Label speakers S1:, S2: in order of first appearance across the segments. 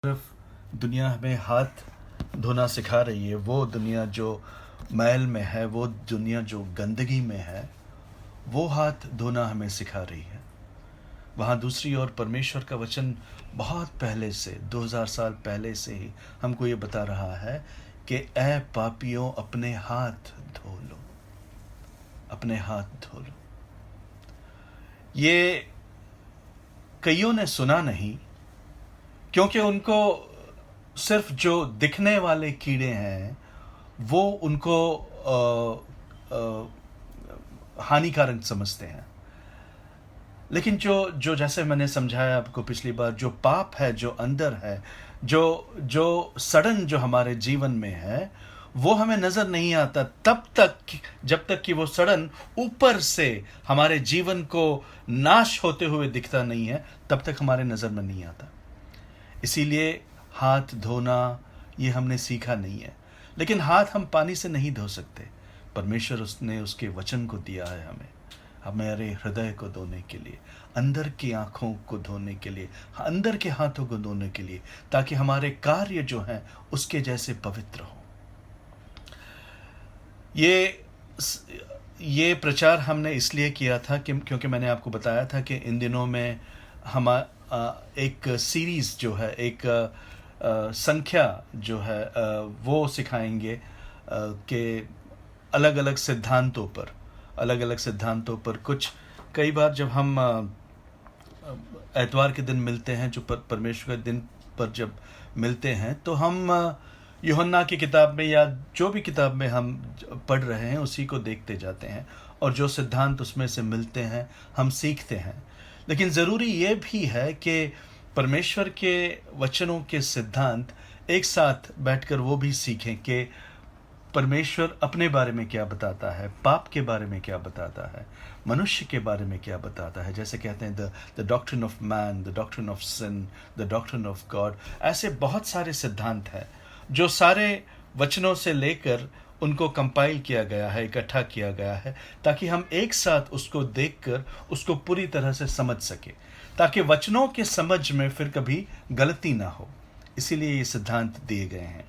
S1: सिर्फ दुनिया हमें हाथ धोना सिखा रही है। वो दुनिया जो मैल में है, वो दुनिया जो गंदगी में है, वो हाथ धोना हमें सिखा रही है। वहाँ दूसरी ओर परमेश्वर का वचन बहुत पहले से 2000 साल पहले से ही हमको ये बता रहा है कि ऐ पापियों, अपने हाथ धो लो, अपने हाथ धो लो। ये कईयों ने सुना नहीं, क्योंकि उनको सिर्फ जो दिखने वाले कीड़े हैं वो उनको हानिकारक समझते हैं। लेकिन जो जो जैसे मैंने समझाया आपको पिछली बार, जो पाप है, जो अंदर है, जो जो सड़न जो हमारे जीवन में है, वो हमें नजर नहीं आता तब तक, जब तक कि वो सड़न ऊपर से हमारे जीवन को नाश होते हुए दिखता नहीं है, तब तक हमारे नजर में नहीं आता। इसीलिए हाथ धोना ये हमने सीखा नहीं है। लेकिन हाथ हम पानी से नहीं धो सकते। परमेश्वर उसने उसके वचन को दिया है हमारे हृदय को धोने के लिए, अंदर की आंखों को धोने के लिए, अंदर के हाथों को धोने के लिए, ताकि हमारे कार्य जो हैं उसके जैसे पवित्र हो। ये प्रचार हमने इसलिए किया था क्योंकि मैंने आपको बताया था कि इन दिनों में हम एक सीरीज जो है, एक संख्या जो है, वो सिखाएंगे कि अलग अलग सिद्धांतों पर कुछ कई बार जब हम एतवार के दिन मिलते हैं, जो परमेश्वर के दिन पर जब मिलते हैं, तो हम यूहन्ना की किताब में या जो भी किताब में हम पढ़ रहे हैं उसी को देखते जाते हैं, और जो सिद्धांत उसमें से मिलते हैं हम सीखते हैं। लेकिन ज़रूरी ये भी है कि परमेश्वर के वचनों के सिद्धांत एक साथ बैठकर वो भी सीखें कि परमेश्वर अपने बारे में क्या बताता है, पाप के बारे में क्या बताता है, मनुष्य के बारे में क्या बताता है। जैसे कहते हैं the doctrine of man, the doctrine of sin, the doctrine of God. ऐसे बहुत सारे सिद्धांत हैं जो सारे वचनों से लेकर उनको कंपाइल किया गया है, इकट्ठा किया गया है, ताकि हम एक साथ उसको देखकर उसको पूरी तरह से समझ सके, ताकि वचनों के समझ में फिर कभी गलती ना हो। इसीलिए ये सिद्धांत दिए गए हैं।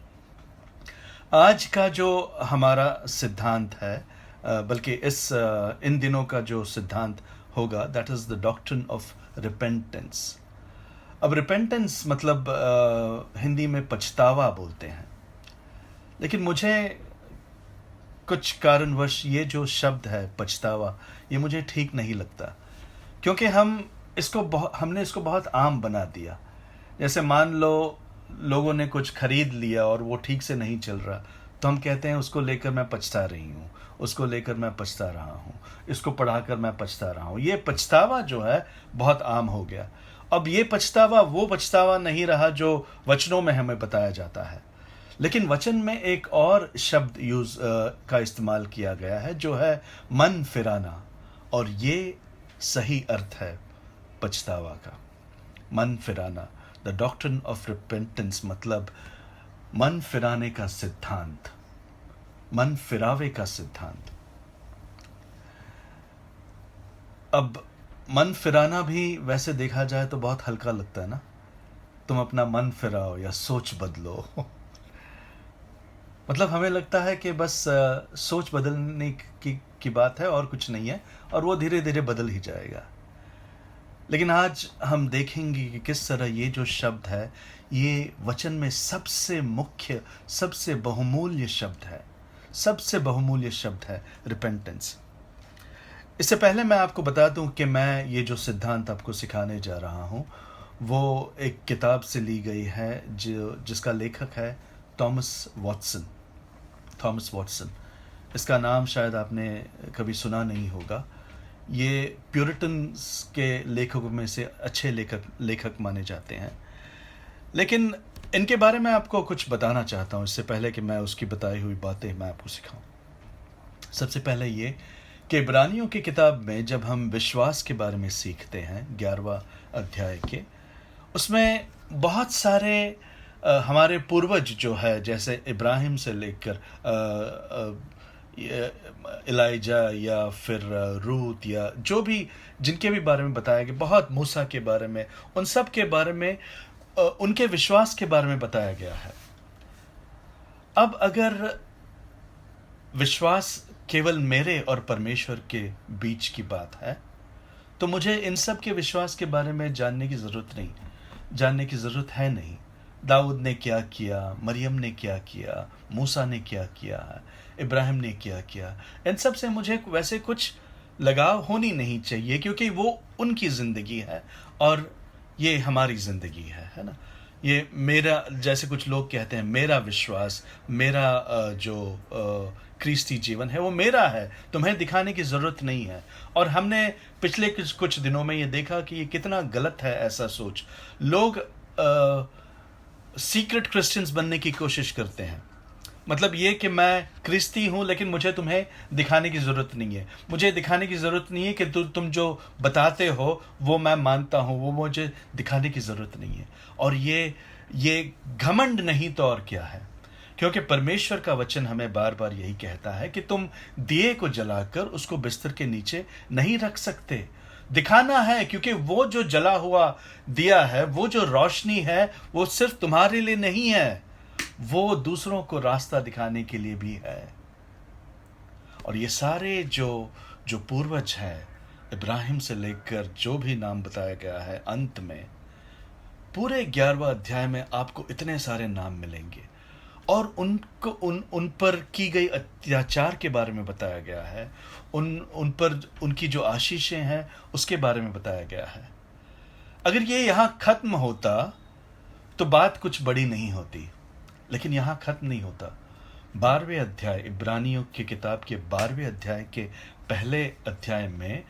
S1: आज का जो हमारा सिद्धांत है, बल्कि इन दिनों का जो सिद्धांत होगा, that is the doctrine of repentance. अब रिपेंटेंस मतलब हिंदी में पछतावा बोलते हैं, लेकिन मुझे कुछ कारणवश ये जो शब्द है पछतावा, ये मुझे ठीक नहीं लगता, क्योंकि हमने इसको बहुत आम बना दिया। जैसे मान लो लोगों ने कुछ खरीद लिया और वो ठीक से नहीं चल रहा, तो हम कहते हैं उसको लेकर मैं पछता रही हूँ, उसको लेकर मैं पछता रहा हूँ, इसको पढ़ाकर मैं पछता रहा हूँ। ये पछतावा जो है बहुत आम हो गया। अब ये पछतावा वो पछतावा नहीं रहा जो वचनों में हमें बताया जाता है। लेकिन वचन में एक और शब्द का इस्तेमाल किया गया है, जो है मन फिराना, और ये सही अर्थ है पछतावा का। मन फिराना, द डॉक्ट्रिन ऑफ रिपेंटेंस, मतलब मन फिराने का सिद्धांत, मन फिरावे का सिद्धांत। अब मन फिराना भी वैसे देखा जाए तो बहुत हल्का लगता है ना। तुम अपना मन फिराओ या सोच बदलो मतलब हमें लगता है कि बस सोच बदलने की बात है और कुछ नहीं है, और वो धीरे धीरे बदल ही जाएगा। लेकिन आज हम देखेंगे कि किस तरह ये जो शब्द है, ये वचन में सबसे मुख्य, सबसे बहुमूल्य शब्द है रिपेंटेंस। इससे पहले मैं आपको बता दूं कि मैं ये जो सिद्धांत आपको सिखाने जा रहा हूं, वो एक किताब से ली गई है जिसका लेखक है थॉमस वॉटसन। इसका नाम शायद आपने कभी सुना नहीं होगा। ये प्यूरिटन्स के लेखकों में से अच्छे लेखक माने जाते हैं। लेकिन इनके बारे में आपको कुछ बताना चाहता हूँ, इससे पहले कि मैं उसकी बताई हुई बातें मैं आपको सिखाऊं। सबसे पहले ये कि इब्रानियों की किताब में जब हम विश्वास के बारे में सीखते हैं, 11वां अध्याय के, उसमें बहुत सारे हमारे पूर्वज जो है, जैसे इब्राहिम से लेकर इलाइजा या फिर रूत, या जो भी जिनके भी बारे में बताया गया, बहुत मूसा के बारे में, उन सब के बारे में उनके विश्वास के बारे में बताया गया है। अब अगर विश्वास केवल मेरे और परमेश्वर के बीच की बात है, तो मुझे इन सब के विश्वास के बारे में जानने की ज़रूरत है नहीं। दाऊद ने क्या किया, मरियम ने क्या किया, मूसा ने क्या किया, इब्राहिम ने क्या किया, इन सब से मुझे वैसे कुछ लगाव होनी नहीं चाहिए, क्योंकि वो उनकी ज़िंदगी है और ये हमारी ज़िंदगी है ना। ये मेरा, जैसे कुछ लोग कहते हैं, मेरा विश्वास, मेरा जो क्रिस्ती जीवन है वो मेरा है, तुम्हें दिखाने की ज़रूरत नहीं है। और हमने पिछले कुछ दिनों में ये देखा कि ये कितना गलत है ऐसा सोच। लोग सीक्रेट क्रिश्चियंस बनने की कोशिश करते हैं। मतलब ये कि मैं क्रिस्ती हूँ, लेकिन मुझे तुम्हें दिखाने की ज़रूरत नहीं है। मुझे दिखाने की ज़रूरत नहीं है कि तुम जो बताते हो वो मैं मानता हूँ, वो मुझे दिखाने की ज़रूरत नहीं है। और ये घमंड नहीं तो और क्या है, क्योंकि परमेश्वर का वचन हमें बार बार यही कहता है कि तुम दिए को जलाकर उसको बिस्तर के नीचे नहीं रख सकते। दिखाना है, क्योंकि वो जो जला हुआ दिया है, वो जो रोशनी है, वो सिर्फ तुम्हारे लिए नहीं है, वो दूसरों को रास्ता दिखाने के लिए भी है। और ये सारे जो पूर्वज हैं, इब्राहिम से लेकर जो भी नाम बताया गया है, अंत में पूरे 11वां अध्याय में आपको इतने सारे नाम मिलेंगे और उनको उन पर की गई अत्याचार के बारे में बताया गया है, उन पर उनकी जो आशीषें हैं उसके बारे में बताया गया है। अगर ये यहाँ खत्म होता तो बात कुछ बड़ी नहीं होती, लेकिन यहाँ खत्म नहीं होता। 12वें अध्याय, इब्रानियों की किताब के 12वें अध्याय के पहले अध्याय में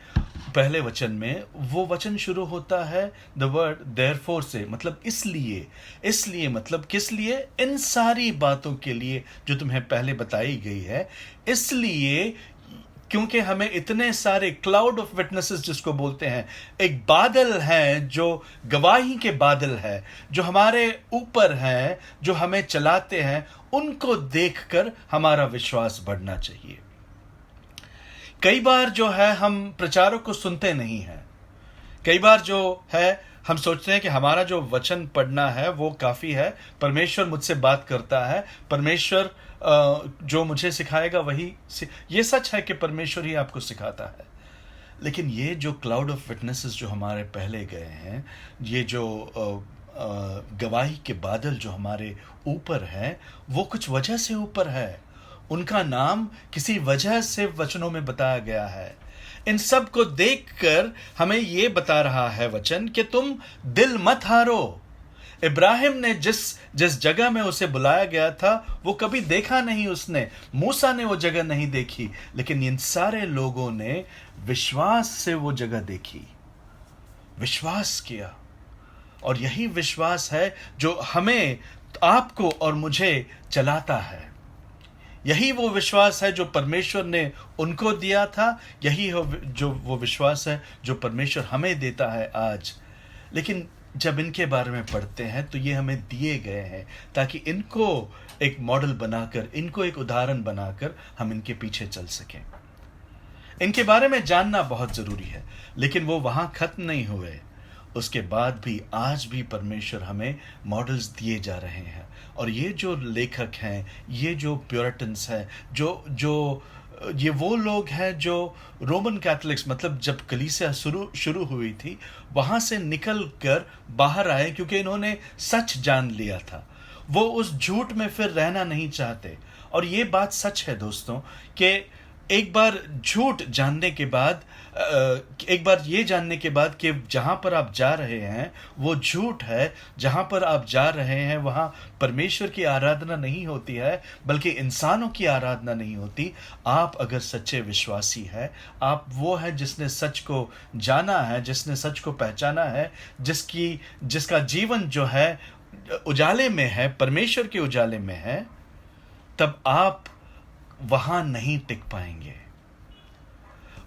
S1: पहले वचन में वो वचन शुरू होता है द वर्ड देयरफॉर से, मतलब इसलिए मतलब किस लिए? इन सारी बातों के लिए जो तुम्हें पहले बताई गई है, इसलिए क्योंकि हमें इतने सारे क्लाउड ऑफ विटनेसेस जिसको बोलते हैं, एक बादल है जो गवाही के बादल है, जो हमारे ऊपर हैं, जो हमें चलाते हैं, उनको देखकर हमारा विश्वास बढ़ना चाहिए। कई बार जो है हम प्रचारक को सुनते नहीं हैं। कई बार जो है हम सोचते हैं कि हमारा जो वचन पढ़ना है वो काफ़ी है, परमेश्वर मुझसे बात करता है, परमेश्वर जो मुझे सिखाएगा वही ये सच है कि परमेश्वर ही आपको सिखाता है। लेकिन ये जो क्लाउड ऑफ विटनेसेस जो हमारे पहले गए हैं, ये जो गवाही के बादल जो हमारे ऊपर है, वो कुछ वजह से ऊपर है। उनका नाम किसी वजह से वचनों में बताया गया है। इन सब को देखकर हमें ये बता रहा है वचन कि तुम दिल मत हारो। इब्राहिम ने जिस जगह में उसे बुलाया गया था वो कभी देखा नहीं उसने, मूसा ने वो जगह नहीं देखी, लेकिन इन सारे लोगों ने विश्वास से वो जगह देखी, विश्वास किया। और यही विश्वास है जो हमें, आपको और मुझे चलाता है। यही वो विश्वास है जो परमेश्वर ने उनको दिया था, यही जो वो विश्वास है जो परमेश्वर हमें देता है आज। लेकिन जब इनके बारे में पढ़ते हैं तो ये हमें दिए गए हैं ताकि इनको एक मॉडल बनाकर, इनको एक उदाहरण बनाकर हम इनके पीछे चल सकें। इनके बारे में जानना बहुत ज़रूरी है, लेकिन वो वहाँ खत्म नहीं हुए। उसके बाद भी आज भी परमेश्वर हमें मॉडल्स दिए जा रहे हैं। और ये जो लेखक हैं, ये जो प्योरिटन्स हैं, ये वो लोग हैं जो रोमन कैथोलिक्स, मतलब जब कलीसिया शुरू हुई थी वहाँ से निकल कर बाहर आए, क्योंकि इन्होंने सच जान लिया था। वो उस झूठ में फिर रहना नहीं चाहते। और ये बात सच है दोस्तों कि एक बार झूठ जानने के बाद, एक बार ये जानने के बाद कि जहाँ पर आप जा रहे हैं वो झूठ है, जहाँ पर आप जा रहे हैं वहाँ परमेश्वर की आराधना नहीं होती है, बल्कि इंसानों की आराधना नहीं होती। आप अगर सच्चे विश्वासी हैं, आप वो हैं जिसने सच को जाना है, जिसने सच को पहचाना है, जिसका जीवन जो है उजाले में है, परमेश्वर के उजाले में है, तब आप वहाँ नहीं टिक पाएंगे।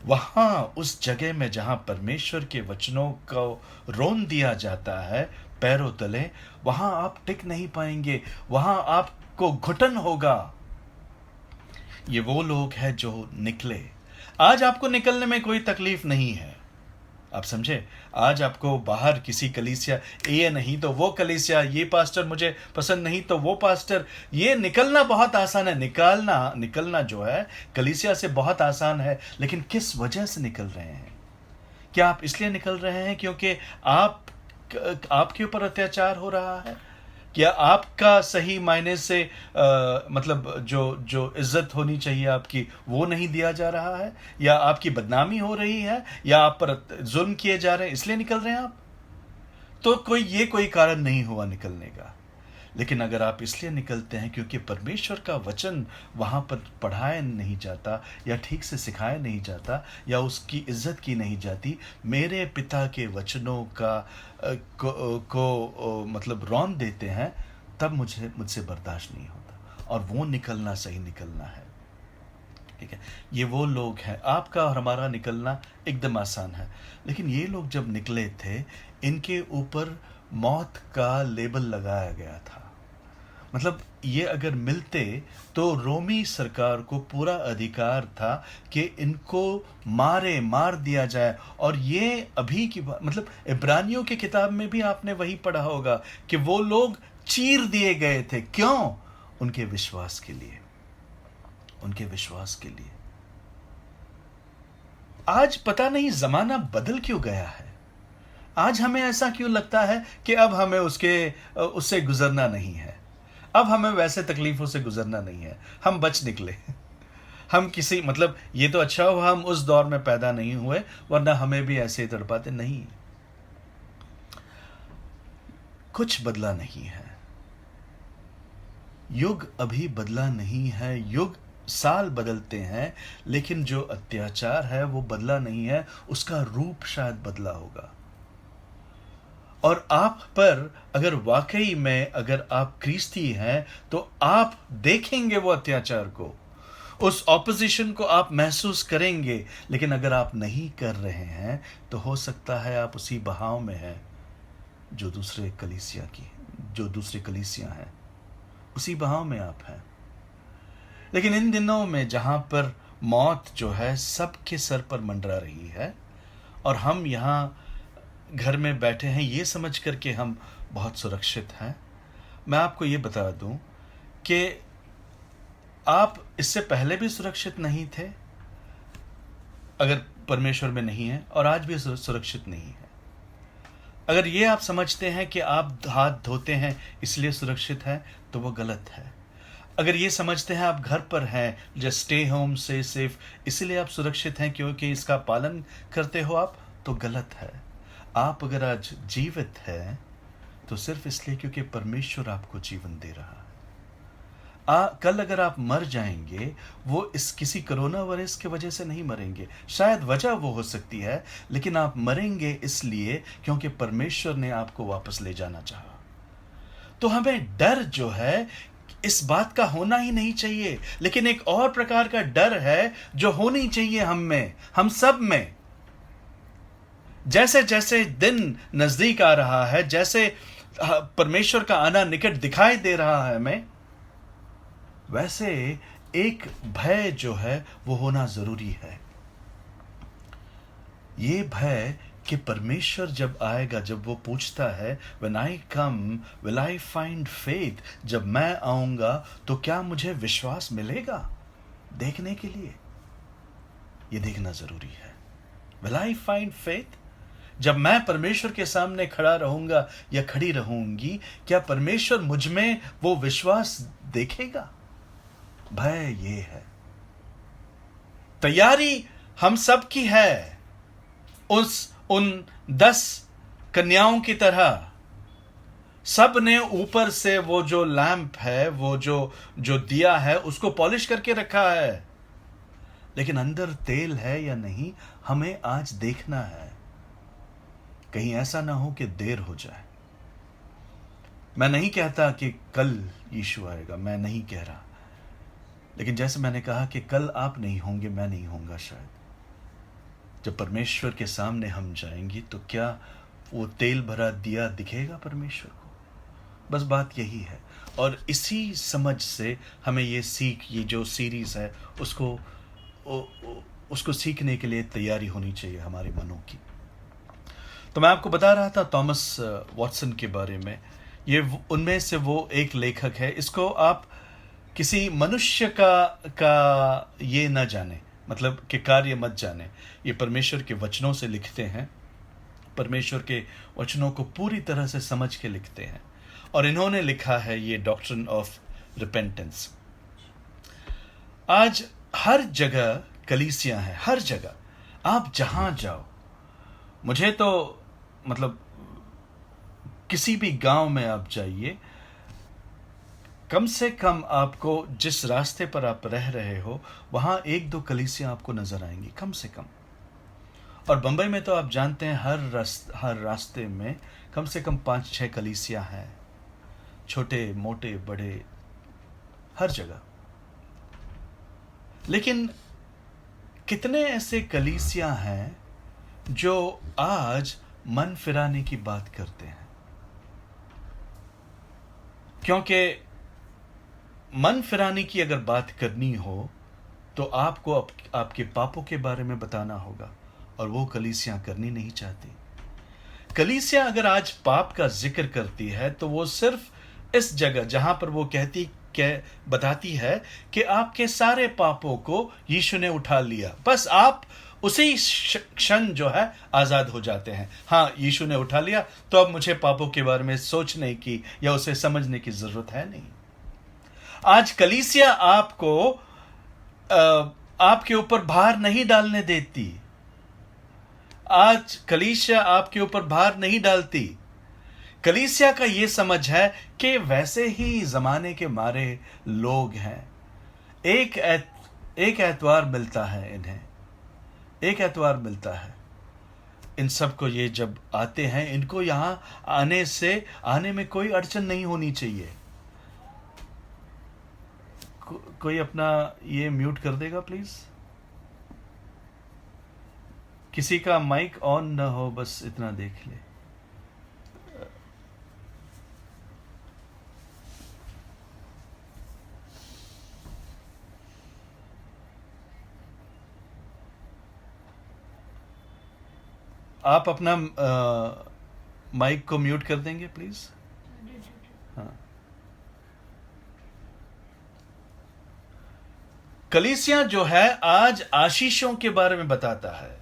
S1: वहाँ उस जगह में जहाँ परमेश्वर के वचनों को रोन दिया जाता है पैरों तले, वहाँ आप टिक नहीं पाएंगे, वहाँ आपको घुटन होगा। ये वो लोग हैं जो निकले। आज आपको निकलने में कोई तकलीफ नहीं है, आप समझे? आज आपको बाहर किसी कलीसिया, ये नहीं तो वो कलीसिया, ये पास्टर मुझे पसंद नहीं तो वो पास्टर, ये निकलना बहुत आसान है। निकलना जो है कलीसिया से बहुत आसान है, लेकिन किस वजह से निकल रहे हैं? क्या आप इसलिए निकल रहे हैं क्योंकि आपके ऊपर अत्याचार हो रहा है? क्या आपका सही मायने से मतलब जो जो इज्जत होनी चाहिए आपकी, वो नहीं दिया जा रहा है? या आपकी बदनामी हो रही है? या आप पर जुल्म किए जा रहे हैं, इसलिए निकल रहे हैं आप? तो कोई कारण नहीं हुआ निकलने का। लेकिन अगर आप इसलिए निकलते हैं क्योंकि परमेश्वर का वचन वहाँ पर पढ़ाया नहीं जाता, या ठीक से सिखाया नहीं जाता, या उसकी इज्जत की नहीं जाती, मेरे पिता के वचनों का मतलब रौंद देते हैं, तब मुझसे बर्दाश्त नहीं होता। और वो निकलना सही निकलना है। ठीक है, ये वो लोग हैं। आपका और हमारा निकलना एकदम आसान है, लेकिन ये लोग जब निकले थे, इनके ऊपर मौत का लेबल लगाया गया था। मतलब ये अगर मिलते तो रोमी सरकार को पूरा अधिकार था कि इनको मार दिया जाए। और ये अभी की बात, मतलब इब्रानियों की किताब में भी आपने वही पढ़ा होगा कि वो लोग चीर दिए गए थे। क्यों? उनके विश्वास के लिए, उनके विश्वास के लिए। आज पता नहीं जमाना बदल क्यों गया है। आज हमें ऐसा क्यों लगता है कि अब हमें उससे गुजरना नहीं है, अब हमें वैसे तकलीफों से गुजरना नहीं है, हम बच निकले। हम किसी, मतलब ये तो अच्छा हुआ हम उस दौर में पैदा नहीं हुए, वरना हमें भी ऐसे तड़पाते। नहीं, कुछ बदला नहीं है, युग अभी बदला नहीं है। युग साल बदलते हैं, लेकिन जो अत्याचार है वो बदला नहीं है, उसका रूप शायद बदला होगा। और आप पर अगर वाकई में अगर आप क्रिस्ती हैं, तो आप देखेंगे वो अत्याचार को, उस ऑपोजिशन को आप महसूस करेंगे। लेकिन अगर आप नहीं कर रहे हैं, तो हो सकता है आप उसी बहाव में हैं जो दूसरी कलीसिया हैं, उसी बहाव में आप हैं। लेकिन इन दिनों में जहां पर मौत जो है सबके सर पर मंडरा रही है, और हम यहाँ घर में बैठे हैं ये समझ कर के हम बहुत सुरक्षित हैं, मैं आपको ये बता दूं कि आप इससे पहले भी सुरक्षित नहीं थे अगर परमेश्वर में नहीं है, और आज भी सुरक्षित नहीं है। अगर ये आप समझते हैं कि आप हाथ धोते हैं इसलिए सुरक्षित हैं, तो वो गलत है। अगर ये समझते हैं आप घर पर हैं, जस्ट स्टे होम से सेफ, इसलिए आप सुरक्षित हैं क्योंकि इसका पालन करते हो आप, तो गलत है। आप अगर आज जीवित हैं तो सिर्फ इसलिए क्योंकि परमेश्वर आपको जीवन दे रहा है। कल अगर आप मर जाएंगे, वो इस किसी कोरोना वायरस की वजह से नहीं मरेंगे, शायद वजह वो हो सकती है, लेकिन आप मरेंगे इसलिए क्योंकि परमेश्वर ने आपको वापस ले जाना चाहा। तो हमें डर जो है इस बात का होना ही नहीं चाहिए, लेकिन एक और प्रकार का डर है जो होनी चाहिए हम सब में। जैसे जैसे दिन नजदीक आ रहा है, जैसे परमेश्वर का आना निकट दिखाई दे रहा है हमें, वैसे एक भय जो है वो होना जरूरी है। ये भय कि परमेश्वर जब आएगा, जब वो पूछता है when I come will I find faith, जब मैं आऊंगा तो क्या मुझे विश्वास मिलेगा देखने के लिए, ये देखना जरूरी है। will I find faith, जब मैं परमेश्वर के सामने खड़ा रहूंगा या खड़ी रहूंगी, क्या परमेश्वर मुझ में वो विश्वास देखेगा? भय ये है। तैयारी हम सब की है, उन 10 कन्याओं की तरह। सब ने ऊपर से वो जो लैंप है, वो जो दिया है, उसको पॉलिश करके रखा है, लेकिन अंदर तेल है या नहीं, हमें आज देखना है। कहीं ऐसा ना हो कि देर हो जाए। मैं नहीं कहता कि कल यीशु आएगा, मैं नहीं कह रहा, लेकिन जैसे मैंने कहा कि कल आप नहीं होंगे, मैं नहीं होऊंगा शायद। जब परमेश्वर के सामने हम जाएंगे तो क्या वो तेल भरा दिया दिखेगा परमेश्वर को? बस बात यही है। और इसी समझ से हमें ये जो सीरीज है उसको सीखने के लिए तैयारी होनी चाहिए हमारे मनों की। तो मैं आपको बता रहा था थॉमस वॉटसन के बारे में। ये उनमें से वो एक लेखक है। इसको आप किसी मनुष्य का ये न जाने, मतलब कि कार्य मत जाने। ये परमेश्वर के वचनों से लिखते हैं, परमेश्वर के वचनों को पूरी तरह से समझ के लिखते हैं। और इन्होंने लिखा है ये डॉक्ट्रिन ऑफ रिपेंटेंस। आज हर जगह कलीसिया है, हर जगह आप जहां जाओ। मुझे तो मतलब किसी भी गांव में आप जाइए, कम से कम आपको जिस रास्ते पर आप रह रहे हो वहां एक दो कलीसिया आपको नजर आएंगी, कम से कम। और बंबई में तो आप जानते हैं हर रास्ते में कम से कम 5-6 कलीसिया हैं, छोटे मोटे बड़े, हर जगह। लेकिन कितने ऐसे कलीसिया हैं जो आज मन फिराने की बात करते हैं? क्योंकि मन फिराने की अगर बात करनी हो तो आपको आपके पापों के बारे में बताना होगा, और वो कलीसिया करनी नहीं चाहती। कलीसिया अगर आज पाप का जिक्र करती है तो वो सिर्फ इस जगह जहां पर वो बताती है कि आपके सारे पापों को यीशु ने उठा लिया, बस आप उसी क्षण जो है आजाद हो जाते हैं। हाँ, यीशु ने उठा लिया तो अब मुझे पापों के बारे में सोचने की या उसे समझने की जरूरत है नहीं। आज कलीसिया आपको आपके ऊपर भार नहीं डालने देती। आज कलीसिया आपके ऊपर भार नहीं डालती। कलीसिया का यह समझ है कि वैसे ही जमाने के मारे लोग हैं। एक एतवार मिलता है इन्हें, एक एतवार मिलता है इन सबको। ये जब आते हैं, इनको यहां आने में कोई अड़चन नहीं होनी चाहिए। कोई अपना ये म्यूट कर देगा प्लीज? किसी का माइक ऑन ना हो, बस इतना देख ले। आप अपना माइक को म्यूट कर देंगे प्लीज? हाँ। कलीसिया जो है आज आशीषों के बारे में बताता है,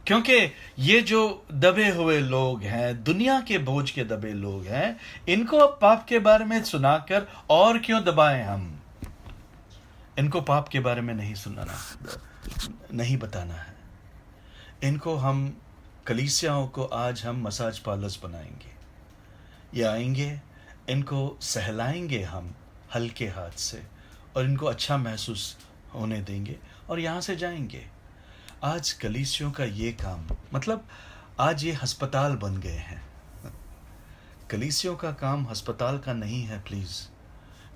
S1: क्योंकि ये जो दबे हुए लोग हैं, दुनिया के बोझ के दबे लोग हैं, इनको अब पाप के बारे में सुनाकर और क्यों दबाएं हम? इनको पाप के बारे में नहीं सुनाना, नहीं बताना है। इनको हम कलीसियाओं को आज हम मसाज पार्लर्स बनाएंगे। ये आएंगे, इनको सहलाएंगे हम हल्के हाथ से, और इनको अच्छा महसूस होने देंगे और यहाँ से जाएंगे। आज कलीसियों का ये काम, मतलब आज ये अस्पताल बन गए हैं। कलीसियों का काम अस्पताल का नहीं है प्लीज।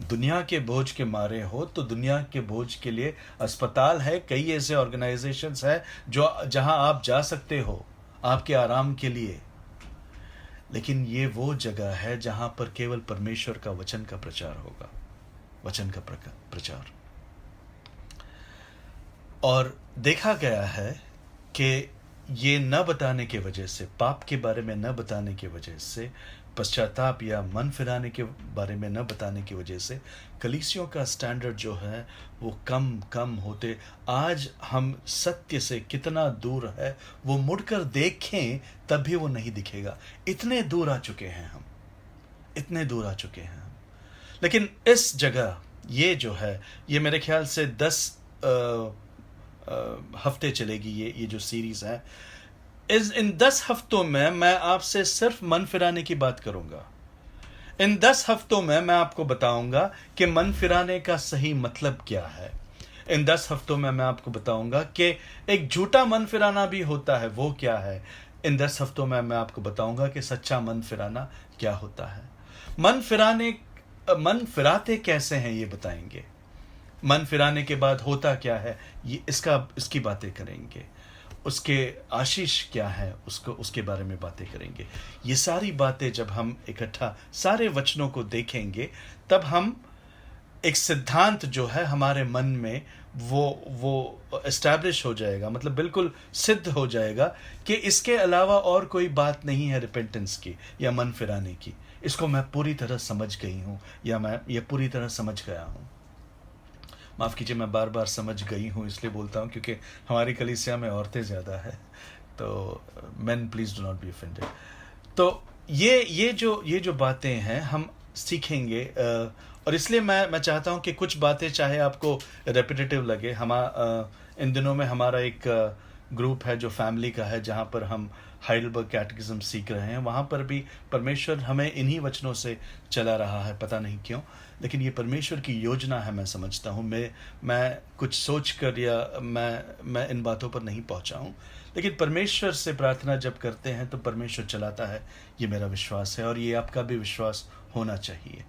S1: दुनिया के बोझ के मारे हो तो दुनिया के बोझ के लिए अस्पताल है। कई ऐसे ऑर्गेनाइजेशंस है जो जहां आप जा सकते हो आपके आराम के लिए। लेकिन ये वो जगह है जहां पर केवल परमेश्वर का वचन का प्रचार होगा, वचन का प्रचार। और देखा गया है कि ये न बताने की वजह से, पाप के बारे में न बताने की वजह से, पश्चाताप या मन फिराने के बारे में न बताने की वजह से कलीसियों का स्टैंडर्ड जो है वो कम कम होते। आज हम सत्य से कितना दूर है वो मुड़कर देखें तब भी वो नहीं दिखेगा। इतने दूर आ चुके हैं हम, इतने दूर आ चुके हैं हम। लेकिन इस जगह ये जो है, ये मेरे ख्याल से 10 हफ्ते चलेगी ये जो सीरीज है। इन 10 हफ्तों में मैं आपसे सिर्फ मन फिराने की बात करूंगा। इन 10 हफ्तों में मैं आपको बताऊंगा कि मन फिराने का सही मतलब क्या है। इन 10 हफ्तों में मैं आपको बताऊंगा कि एक झूठा मन फिराना भी होता है, वो क्या है। इन 10 हफ्तों में मैं आपको बताऊंगा कि सच्चा मन फिराना क्या होता है। मन फिराते कैसे हैं ये बताएंगे। मन फिराने के बाद होता क्या है ये इसकी बातें करेंगे। उसके आशीष क्या है उसके बारे में बातें करेंगे। ये सारी बातें जब हम इकट्ठा सारे वचनों को देखेंगे तब हम एक सिद्धांत जो है हमारे मन में वो एस्टैब्लिश हो जाएगा, मतलब बिल्कुल सिद्ध हो जाएगा कि इसके अलावा और कोई बात नहीं है रिपेंटेंस की या मन फिराने की। इसको मैं पूरी तरह समझ गई हूँ, या मैं ये पूरी तरह समझ गया हूँ। माफ़ कीजिए, मैं बार बार समझ गई हूँ इसलिए बोलता हूँ क्योंकि हमारी कलीसिया में औरतें ज़्यादा है, तो main please do not be offended. तो ये जो बातें हैं हम सीखेंगे, और इसलिए मैं चाहता हूँ कि कुछ बातें चाहे आपको रेपिटेटिव लगे। इन दिनों में हमारा एक ग्रुप है जो फैमिली का है, जहाँ पर हम हाइडलबर्ग कैटेकिज्म सीख रहे हैं। वहाँ पर भी परमेश्वर हमें इन्हीं वचनों से चला रहा है, पता नहीं क्यों, लेकिन ये परमेश्वर की योजना है, मैं समझता हूँ। मैं कुछ सोच कर या मैं इन बातों पर नहीं पहुँचा हूँ, लेकिन परमेश्वर से प्रार्थना जब करते हैं तो परमेश्वर चलाता है, ये मेरा विश्वास है, और ये आपका भी विश्वास होना चाहिए,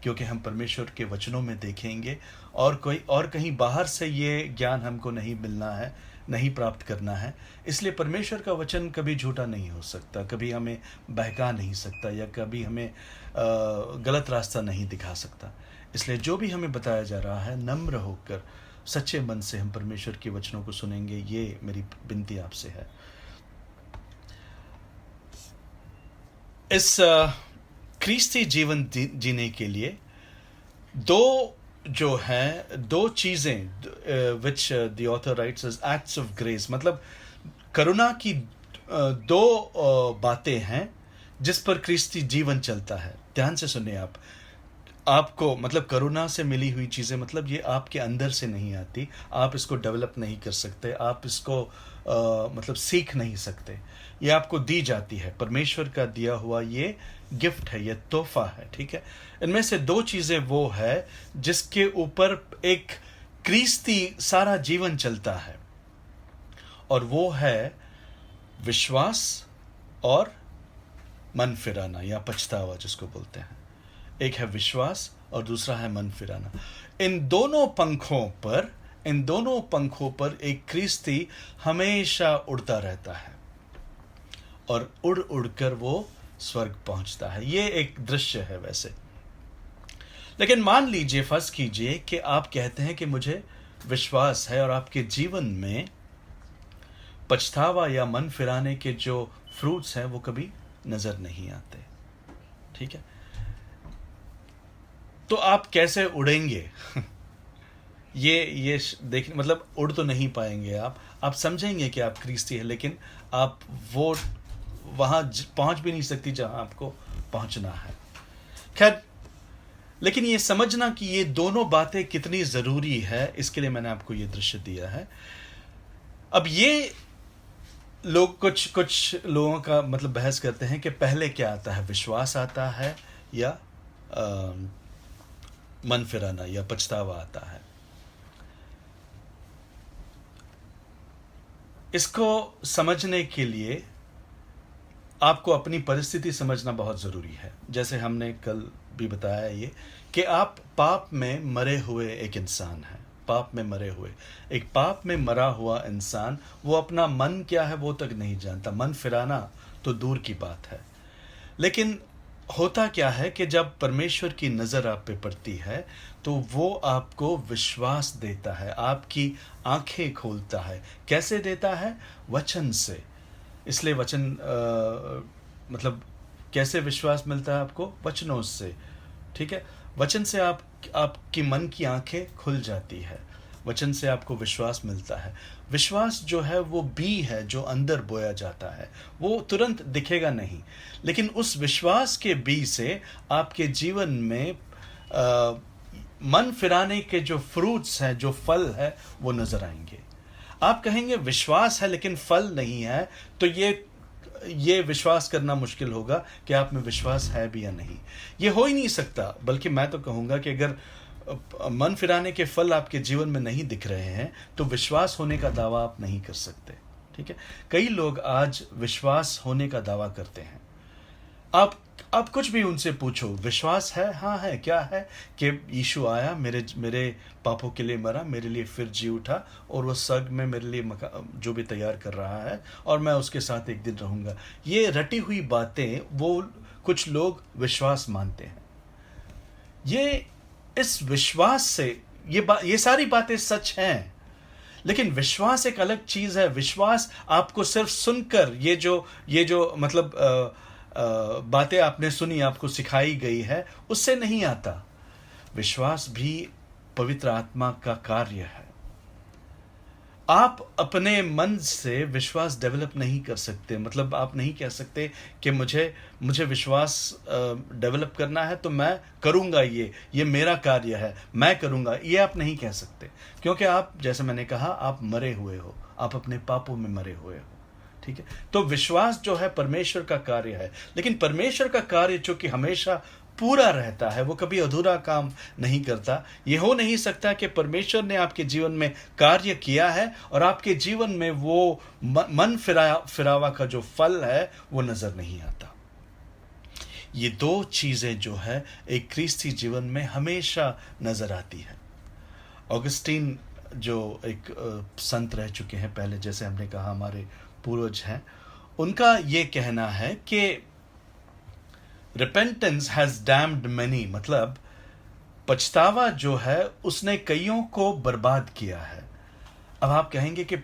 S1: क्योंकि हम परमेश्वर के वचनों में देखेंगे और कहीं बाहर से ये ज्ञान हमको नहीं मिलना है, नहीं प्राप्त करना है। इसलिए परमेश्वर का वचन कभी झूठा नहीं हो सकता, कभी हमें बहका नहीं सकता, या कभी हमें गलत रास्ता नहीं दिखा सकता। इसलिए जो भी हमें बताया जा रहा है, नम्र होकर सच्चे मन से हम परमेश्वर के वचनों को सुनेंगे, ये मेरी विनती आपसे है। इस ख्रीस्ती जीवन जीने के लिए दो चीज़ें which the author writes as acts of grace, मतलब करुणा की दो बातें हैं जिस पर ख्रीस्ती जीवन चलता है। ध्यान से सुनिए आपको, मतलब करुणा से मिली हुई चीज़ें, मतलब ये आपके अंदर से नहीं आती, आप इसको डेवलप नहीं कर सकते, आप इसको मतलब सीख नहीं सकते, ये आपको दी जाती है, परमेश्वर का दिया हुआ ये गिफ्ट है, ये तोहफा है, ठीक है। इनमें से दो चीज़ें वो है जिसके ऊपर एक ख्रीस्ती सारा जीवन चलता है, और वो है विश्वास और मन फिराना या पछतावा जिसको बोलते हैं। एक है विश्वास और दूसरा है मन फिराना। इन दोनों पंखों पर एक ख्रीस्ती हमेशा उड़ता रहता है, और उड़ उड़ कर वो स्वर्ग पहुंचता है। ये एक दृश्य है वैसे। लेकिन मान लीजिए, फर्ज कीजिए कि आप कहते हैं कि मुझे विश्वास है, और आपके जीवन में पछतावा या मन फिराने के जो फ्रूट्स हैं वो कभी नजर नहीं आते, ठीक है। तो आप कैसे उड़ेंगे? ये देख, मतलब उड़ तो नहीं पाएंगे आप समझेंगे कि आप ख्रीस्ती है, लेकिन आप वो वहां पहुंच भी नहीं सकती जहां आपको पहुंचना है। खैर, लेकिन ये समझना कि ये दोनों बातें कितनी जरूरी है, इसके लिए मैंने आपको ये दृश्य दिया है। अब ये लोग कुछ लोगों का मतलब बहस करते हैं कि पहले क्या आता है, विश्वास आता है या मन फिराना या पछतावा आता है। इसको समझने के लिए आपको अपनी परिस्थिति समझना बहुत ज़रूरी है। जैसे हमने कल भी बताया ये कि आप पाप में मरे हुए एक इंसान हैं, पाप में मरे हुए एक पाप में मरा हुआ इंसान, वो अपना मन क्या है वो तक नहीं जानता, मन फिराना तो दूर की बात है। लेकिन होता क्या है कि जब परमेश्वर की नज़र आप पे पड़ती है तो वो आपको विश्वास देता है, आपकी आंखें खोलता है। कैसे देता है? वचन से। इसलिए वचन मतलब कैसे विश्वास मिलता है आपको? वचनों से, ठीक है। वचन से आपकी मन की आंखें खुल जाती है, वचन से आपको विश्वास मिलता है। विश्वास जो है वो बी है जो अंदर बोया जाता है, वो तुरंत दिखेगा नहीं, लेकिन उस विश्वास के बी से आपके जीवन में मन फिराने के जो फ्रूट्स हैं, जो फल है, वो नजर आएंगे। आप कहेंगे विश्वास है लेकिन फल नहीं है, तो ये विश्वास करना मुश्किल होगा कि आप में विश्वास है भी या नहीं। ये हो ही नहीं सकता। बल्कि मैं तो कहूँगा कि अगर मन फिराने के फल आपके जीवन में नहीं दिख रहे हैं तो विश्वास होने का दावा आप नहीं कर सकते, ठीक है। कई लोग आज विश्वास होने का दावा करते हैं। आप कुछ भी उनसे पूछो, विश्वास है? हाँ है। क्या है? कि यीशु आया, मेरे पापों के लिए मरा, मेरे लिए फिर जी उठा, और वो स्वर्ग में मेरे लिए जो भी तैयार कर रहा है, और मैं उसके साथ एक दिन रहूँगा। ये रटी हुई बातें वो कुछ लोग विश्वास मानते हैं। ये इस विश्वास से ये सारी बातें सच हैं, लेकिन विश्वास एक अलग चीज है। विश्वास आपको सिर्फ सुनकर ये जो मतलब बातें आपने सुनी, आपको सिखाई गई है, उससे नहीं आता। विश्वास भी पवित्र आत्मा का कार्य है। आप अपने मन से विश्वास डेवलप नहीं कर सकते। मतलब आप नहीं कह सकते कि मुझे विश्वास डेवलप करना है तो मैं करूंगा, ये मेरा कार्य है, मैं करूंगा। ये आप नहीं कह सकते, क्योंकि आप, जैसे मैंने कहा, आप मरे हुए हो, आप अपने पापों में मरे हुए हो। ठीक है, तो विश्वास जो है परमेश्वर का कार्य है। लेकिन परमेश्वर का कार्य जो कि हमेशा पूरा रहता है, वो कभी अधूरा काम नहीं करता। ये हो नहीं सकता कि परमेश्वर ने आपके जीवन में कार्य किया है और आपके जीवन में वो मन फिरावा का जो फल है वो नजर नहीं आता। ये दो चीजें जो है एक ख्रीस्ती जीवन में हमेशा नजर आती है। ऑगस्टीन जो एक संत रह चुके हैं पहले, जैसे हमने कहा हमारे पूर्वज हैं, उनका ये कहना है कि रिपेंटेंस हैज डैम्ड मेनी, मतलब पछतावा जो है उसने कईयों को बर्बाद किया है। अब आप कहेंगे कि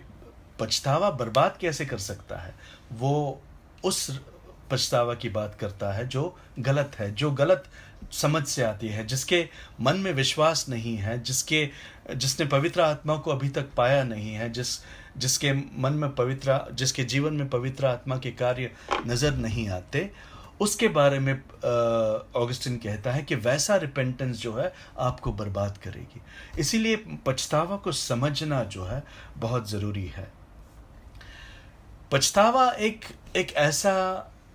S1: पछतावा बर्बाद कैसे कर सकता है? वो उस पछतावा की बात करता है जो गलत है, जो गलत समझ से आती है, जिसके मन में विश्वास नहीं है, जिसने पवित्र आत्मा को अभी तक पाया नहीं है, जिसके मन में जिसके जीवन में पवित्र आत्मा के कार्य नजर नहीं आते, उसके बारे में ऑगस्टिन कहता है कि वैसा रिपेंटेंस जो है आपको बर्बाद करेगी। इसीलिए पछतावा को समझना जो है बहुत जरूरी है। पछतावा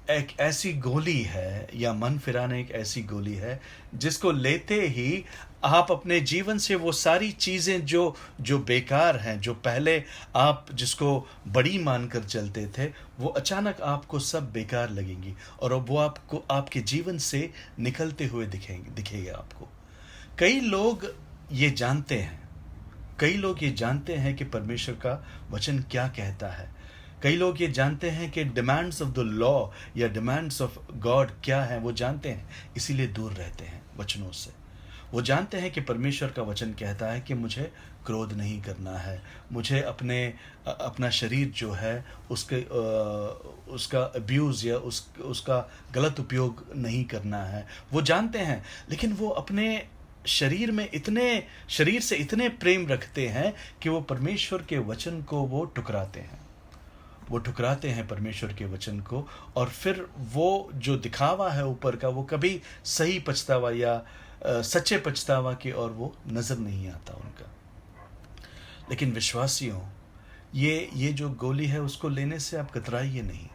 S1: एक ऐसी गोली है, या मन फिराना एक ऐसी गोली है जिसको लेते ही आप अपने जीवन से वो सारी चीजें जो बेकार हैं, जो पहले आप जिसको बड़ी मानकर चलते थे, वो अचानक आपको सब बेकार लगेंगी और वो आपको आपके जीवन से निकलते हुए दिखेगा आपको। कई लोग ये जानते हैं कि परमेश्वर का वचन क्या कहता है। कई लोग ये जानते हैं कि डिमांड्स ऑफ द लॉ या डिमांड्स ऑफ गॉड क्या है, वो जानते हैं, इसीलिए दूर रहते हैं वचनों से। वो जानते हैं कि परमेश्वर का वचन कहता है कि मुझे क्रोध नहीं करना है, मुझे अपना शरीर जो है उसका अब्यूज़ या उसका गलत उपयोग नहीं करना है। वो जानते हैं, लेकिन वो अपने शरीर से इतने प्रेम रखते हैं कि वो परमेश्वर के वचन को वो ठुकराते हैं परमेश्वर के वचन को। और फिर वो जो दिखावा है ऊपर का, वो कभी सही पछतावा या सच्चे पछतावा की ओर वो नजर नहीं आता उनका। लेकिन विश्वासियों, ये जो गोली है उसको लेने से आप कतराइए नहीं,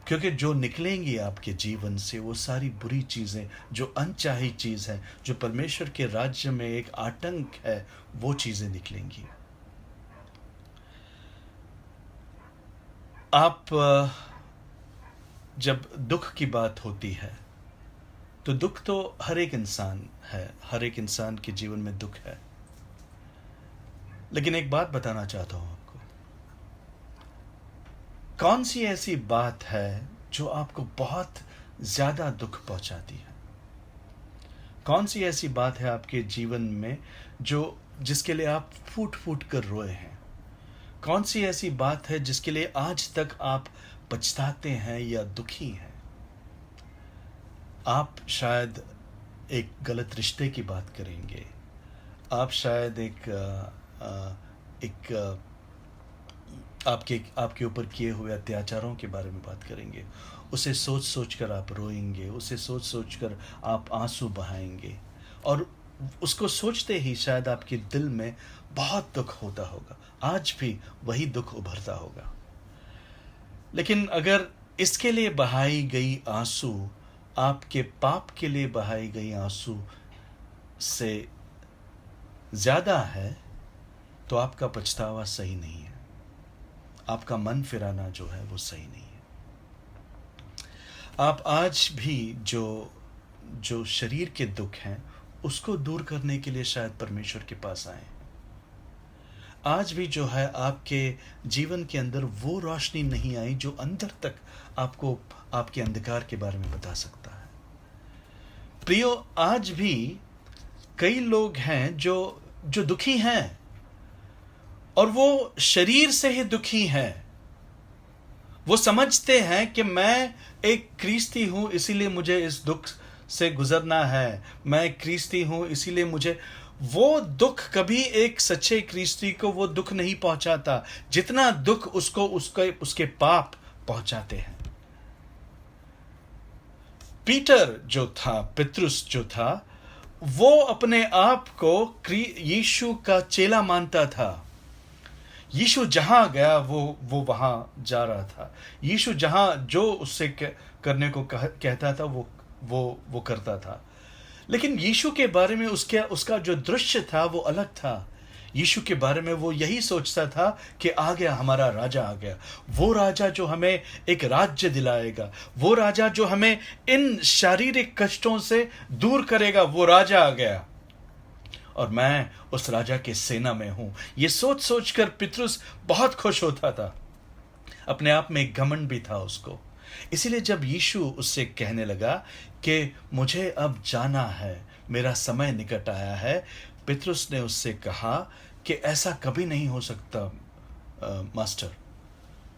S1: क्योंकि जो निकलेंगी आपके जीवन से वो सारी बुरी चीजें, जो अनचाही चीज है, जो परमेश्वर के राज्य में एक आतंक है, वो चीजें निकलेंगी। आप जब दुख की बात होती है तो दुख तो हर एक इंसान के जीवन में दुख है। लेकिन एक बात बताना चाहता हूं आपको, कौन सी ऐसी बात है जो आपको बहुत ज्यादा दुख पहुंचाती है? कौन सी ऐसी बात है आपके जीवन में जिसके लिए आप फूट फूट कर रोए हैं? कौन सी ऐसी बात है जिसके लिए आज तक आप पछताते हैं या दुखी हैं? आप शायद एक गलत रिश्ते की बात करेंगे, आप शायद आपके ऊपर किए हुए अत्याचारों के बारे में बात करेंगे। उसे सोच सोच कर आप रोएंगे, उसे सोच सोच कर आप आंसू बहाएंगे, और उसको सोचते ही शायद आपके दिल में बहुत दुख होता होगा। आज भी वही दुख उभरता होगा। लेकिन अगर इसके लिए बहाई गई आंसू आपके पाप के लिए बहाई गई आंसू से ज्यादा है, तो आपका पछतावा सही नहीं है, आपका मन फिराना जो है वो सही नहीं है। आप आज भी जो शरीर के दुख हैं उसको दूर करने के लिए शायद परमेश्वर के पास आए। आज भी जो है आपके जीवन के अंदर वो रोशनी नहीं आई जो अंदर तक आपको आपके अंधकार के बारे में बता सकता है। प्रियो, आज भी कई लोग हैं जो दुखी हैं और वो शरीर से ही दुखी हैं। वो समझते हैं कि मैं एक क्रिस्ती हूं, इसीलिए मुझे इस दुख से गुजरना है। मैं क्रिस्ती हूं, इसीलिए मुझे वो दुख कभी एक सच्चे क्रिस्ती को वो दुख नहीं पहुंचाता जितना दुख उसको उसके पाप पहुंचाते हैं। पीटर जो था, पितरुस जो था, वो अपने आप को यीशु का चेला मानता था। यीशु जहां गया वो वहां जा रहा था। यीशु जहां जो उससे करने को कहता था वो करता था। लेकिन यीशु के बारे में उसका जो दृश्य था वो अलग था। यीशु के बारे में वो यही सोचता था कि आ गया, हमारा राजा आ गया, वो राजा जो हमें एक राज्य दिलाएगा, वो राजा जो हमें इन शारीरिक कष्टों से दूर करेगा, वो राजा आ गया और मैं उस राजा के सेना में हूं। ये सोच सोच कर पितरुस बहुत खुश होता था। अपने आप में एक घमंड भी था उसको। इसीलिए जब यीशु उससे कहने लगा कि मुझे अब जाना है, मेरा समय निकट आया है, पितरुस ने उससे कहा कि ऐसा कभी नहीं हो सकता मास्टर,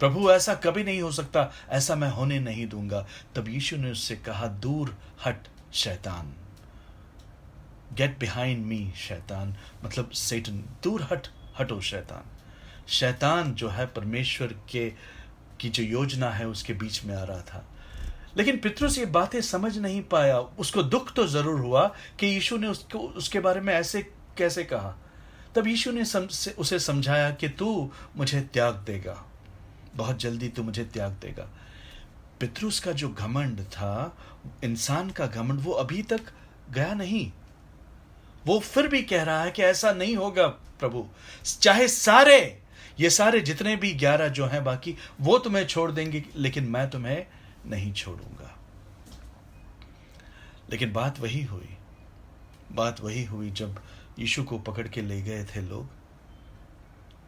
S1: प्रभु ऐसा कभी नहीं हो सकता, ऐसा मैं होने नहीं दूंगा। तब यीशु ने उससे कहा, दूर हट शैतान, गेट बिहाइंड मी शैतान, मतलब सेटन, दूर हटो शैतान। शैतान जो है परमेश्वर की जो योजना है उसके बीच में आ रहा था। लेकिन पितरुस ये बातें समझ नहीं पाया। उसको दुख तो जरूर हुआ कि यीशु ने उसके बारे में ऐसे कैसे कहा। तब यीशु ने उसे समझाया कि तू मुझे त्याग देगा, बहुत जल्दी तू मुझे त्याग देगा। पितरुस का जो घमंड था, इंसान का घमंड, वो अभी तक गया नहीं। वो फिर भी कह रहा है कि ऐसा नहीं होगा प्रभु, चाहे ये सारे जितने भी 11 जो हैं बाकी, वो तुम्हें छोड़ देंगे, लेकिन मैं तुम्हें नहीं छोड़ूंगा। लेकिन बात वही हुई जब यीशु को पकड़ के ले गए थे लोग।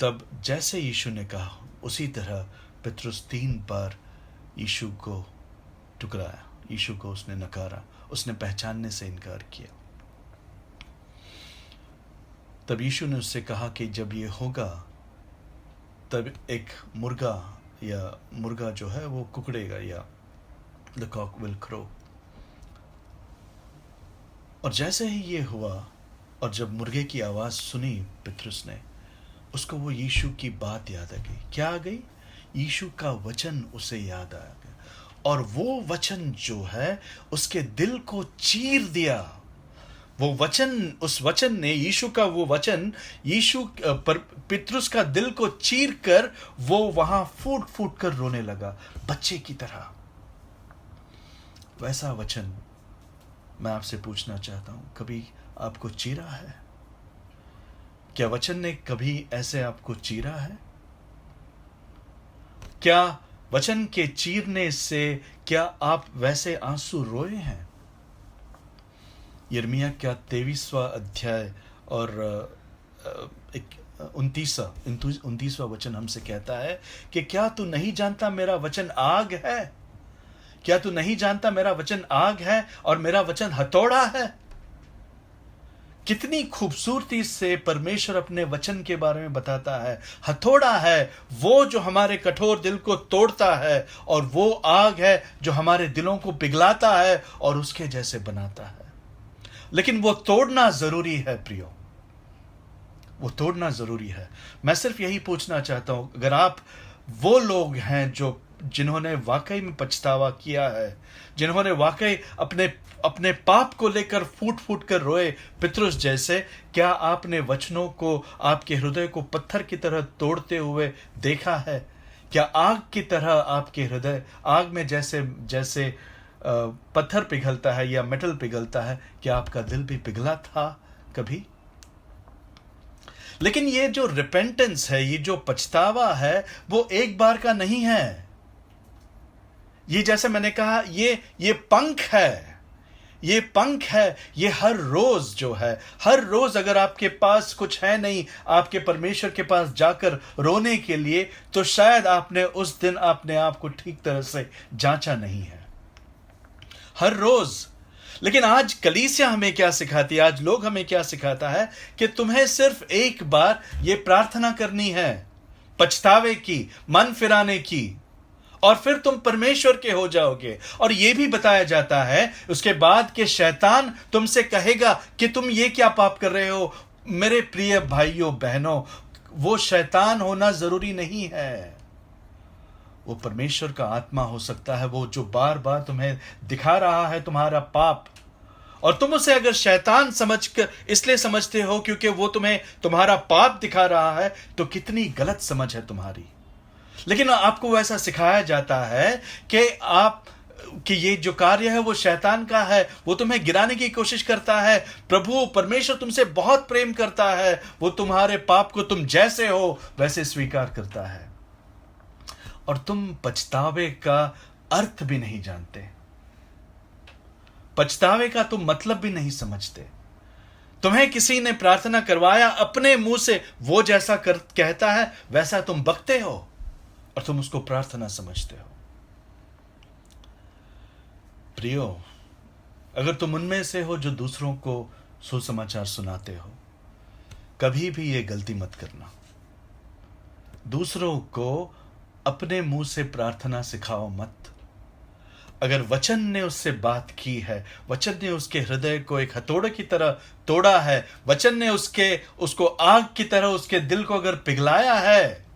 S1: तब जैसे यीशु ने कहा उसी तरह पितरुस 3 बार यीशु को ठुकराया, यीशु को उसने नकारा, उसने पहचानने से इनकार किया। तब यीशु ने उससे कहा कि जब ये होगा तब एक मुर्गा जो है वो कुकड़ेगा, या द कॉक विल क्रो। और जैसे ही ये हुआ और जब मुर्गे की आवाज सुनी पितरुस ने, उसको वो यीशु की बात याद आ गई। क्या आ गई? यीशु का वचन उसे याद आ गया और वो वचन जो है उसके दिल को चीर दिया। उस वचन ने, यीशु का वो वचन, पितरुस का दिल को चीर कर वो वहां फूट फूट कर रोने लगा, बच्चे की तरह। वैसा वचन मैं आपसे पूछना चाहता हूं, कभी आपको चीरा है? क्या वचन ने कभी ऐसे आपको चीरा है? क्या वचन के चीरने से क्या आप वैसे आंसू रोए हैं? यिर्मयाह का 23वां अध्याय और 29वां वचन हमसे कहता है कि क्या तू नहीं जानता मेरा वचन आग है? क्या तू नहीं जानता मेरा वचन आग है और मेरा वचन हथौड़ा है? कितनी खूबसूरती से परमेश्वर अपने वचन के बारे में बताता है। हथौड़ा है वो जो हमारे कठोर दिल को तोड़ता है, और वो आग है जो हमारे दिलों को पिघलाता है और उसके जैसे बनाता है। लेकिन वो तोड़ना जरूरी है प्रियो, वो तोड़ना जरूरी है। मैं सिर्फ यही पूछना चाहता हूं, अगर आप वो लोग हैं जिन्होंने वाकई में पछतावा किया है, जिन्होंने वाकई अपने पाप को लेकर फूट फूट कर रोए पितरुस जैसे, क्या आपने वचनों को, आपके हृदय को पत्थर की तरह तोड़ते हुए देखा है? क्या आग की तरह आपके हृदय, आग में जैसे पत्थर पिघलता है या मेटल पिघलता है, क्या आपका दिल भी पिघला था कभी? लेकिन ये जो रिपेंटेंस है, ये जो पछतावा है, वो एक बार का नहीं है। ये जैसे मैंने कहा, ये पंख है, ये हर रोज जो है, हर रोज अगर आपके पास कुछ है नहीं आपके परमेश्वर के पास जाकर रोने के लिए, तो शायद आपने उस दिन अपने आप को ठीक तरह से जांचा नहीं है। हर रोज। लेकिन आज कलीसिया हमें क्या सिखाती है, आज लोग हमें क्या सिखाता है कि तुम्हें सिर्फ एक बार ये प्रार्थना करनी है, पछतावे की, मन फिराने की, और फिर तुम परमेश्वर के हो जाओगे। और यह भी बताया जाता है उसके बाद कि शैतान तुमसे कहेगा कि तुम ये क्या पाप कर रहे हो। मेरे प्रिय भाइयों बहनों, वो शैतान होना जरूरी नहीं है, वो परमेश्वर का आत्मा हो सकता है, वो जो बार बार तुम्हें दिखा रहा है तुम्हारा पाप, और तुम उसे अगर शैतान समझकर इसलिए समझते हो क्योंकि वो तुम्हें तुम्हारा पाप दिखा रहा है, तो कितनी गलत समझ है तुम्हारी। लेकिन आपको वैसा सिखाया जाता है कि ये जो कार्य है वो शैतान का है, वो तुम्हें गिराने की कोशिश करता है। प्रभु परमेश्वर तुमसे बहुत प्रेम करता है, वो तुम्हारे पाप को तुम जैसे हो वैसे स्वीकार करता है, और तुम पछतावे का अर्थ भी नहीं जानते, पछतावे का तुम मतलब भी नहीं समझते। तुम्हें किसी ने प्रार्थना करवाया, अपने मुंह से वो जैसा कहता है वैसा तुम बकते हो, और तुम उसको प्रार्थना समझते हो। प्रियो, अगर तुम उनमें से हो जो दूसरों को सुसमाचार सुनाते हो, कभी भी ये गलती मत करना। दूसरों को अपने मुंह से प्रार्थना सिखाओ मत। अगर वचन ने उससे बात की है, वचन ने उसके हृदय को एक हथौड़े की तरह तोड़ा है, वचन ने उसको आग की तरह उसके दिल को अगर पिघलाया है,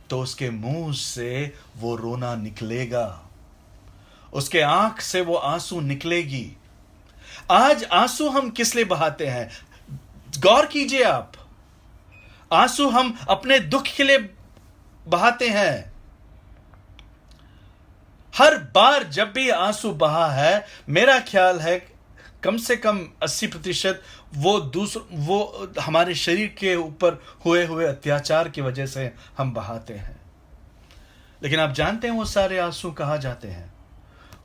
S1: तो उसके मुंह से वो रोना निकलेगा, उसके आंख से वो आंसू निकलेगी। आज आंसू हम किस लिए बहाते हैं? गौर कीजिए आप, आंसू हम अपने दुख के लिए बहाते हैं। हर बार जब भी आंसू बहा है, मेरा ख्याल है कम से कम 80% वो हमारे शरीर के ऊपर हुए अत्याचार की वजह से हम बहाते हैं। लेकिन आप जानते हैं वो सारे आंसू कहाँ जाते हैं?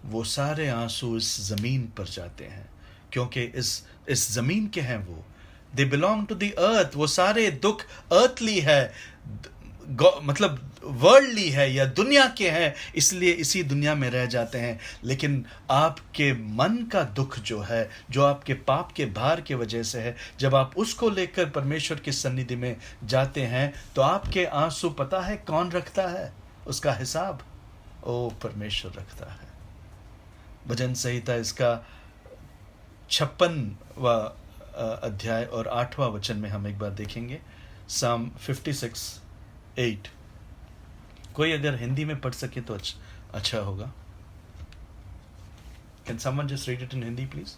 S1: वो सारे आंसू इस जमीन पर जाते हैं, क्योंकि इस जमीन के हैं वो। They belong to the earth. वो सारे दुख अर्थली है, मतलब वर्ल्डली है या दुनिया के हैं, इसलिए इसी दुनिया में रह जाते हैं। लेकिन आपके मन का दुख जो है, जो आपके पाप के भार की वजह से है, जब आप उसको लेकर परमेश्वर की सन्निधि में जाते हैं, तो आपके आंसू पता है कौन रखता है उसका हिसाब? ओ, परमेश्वर रखता है। भजन संहिता इसका 56वां अध्याय और 8वां वचन में हम एक बार देखेंगे। Psalm 56:8। कोई अगर हिंदी में पढ़ सके तो अच्छा होगा। Can someone just read it in Hindi, please?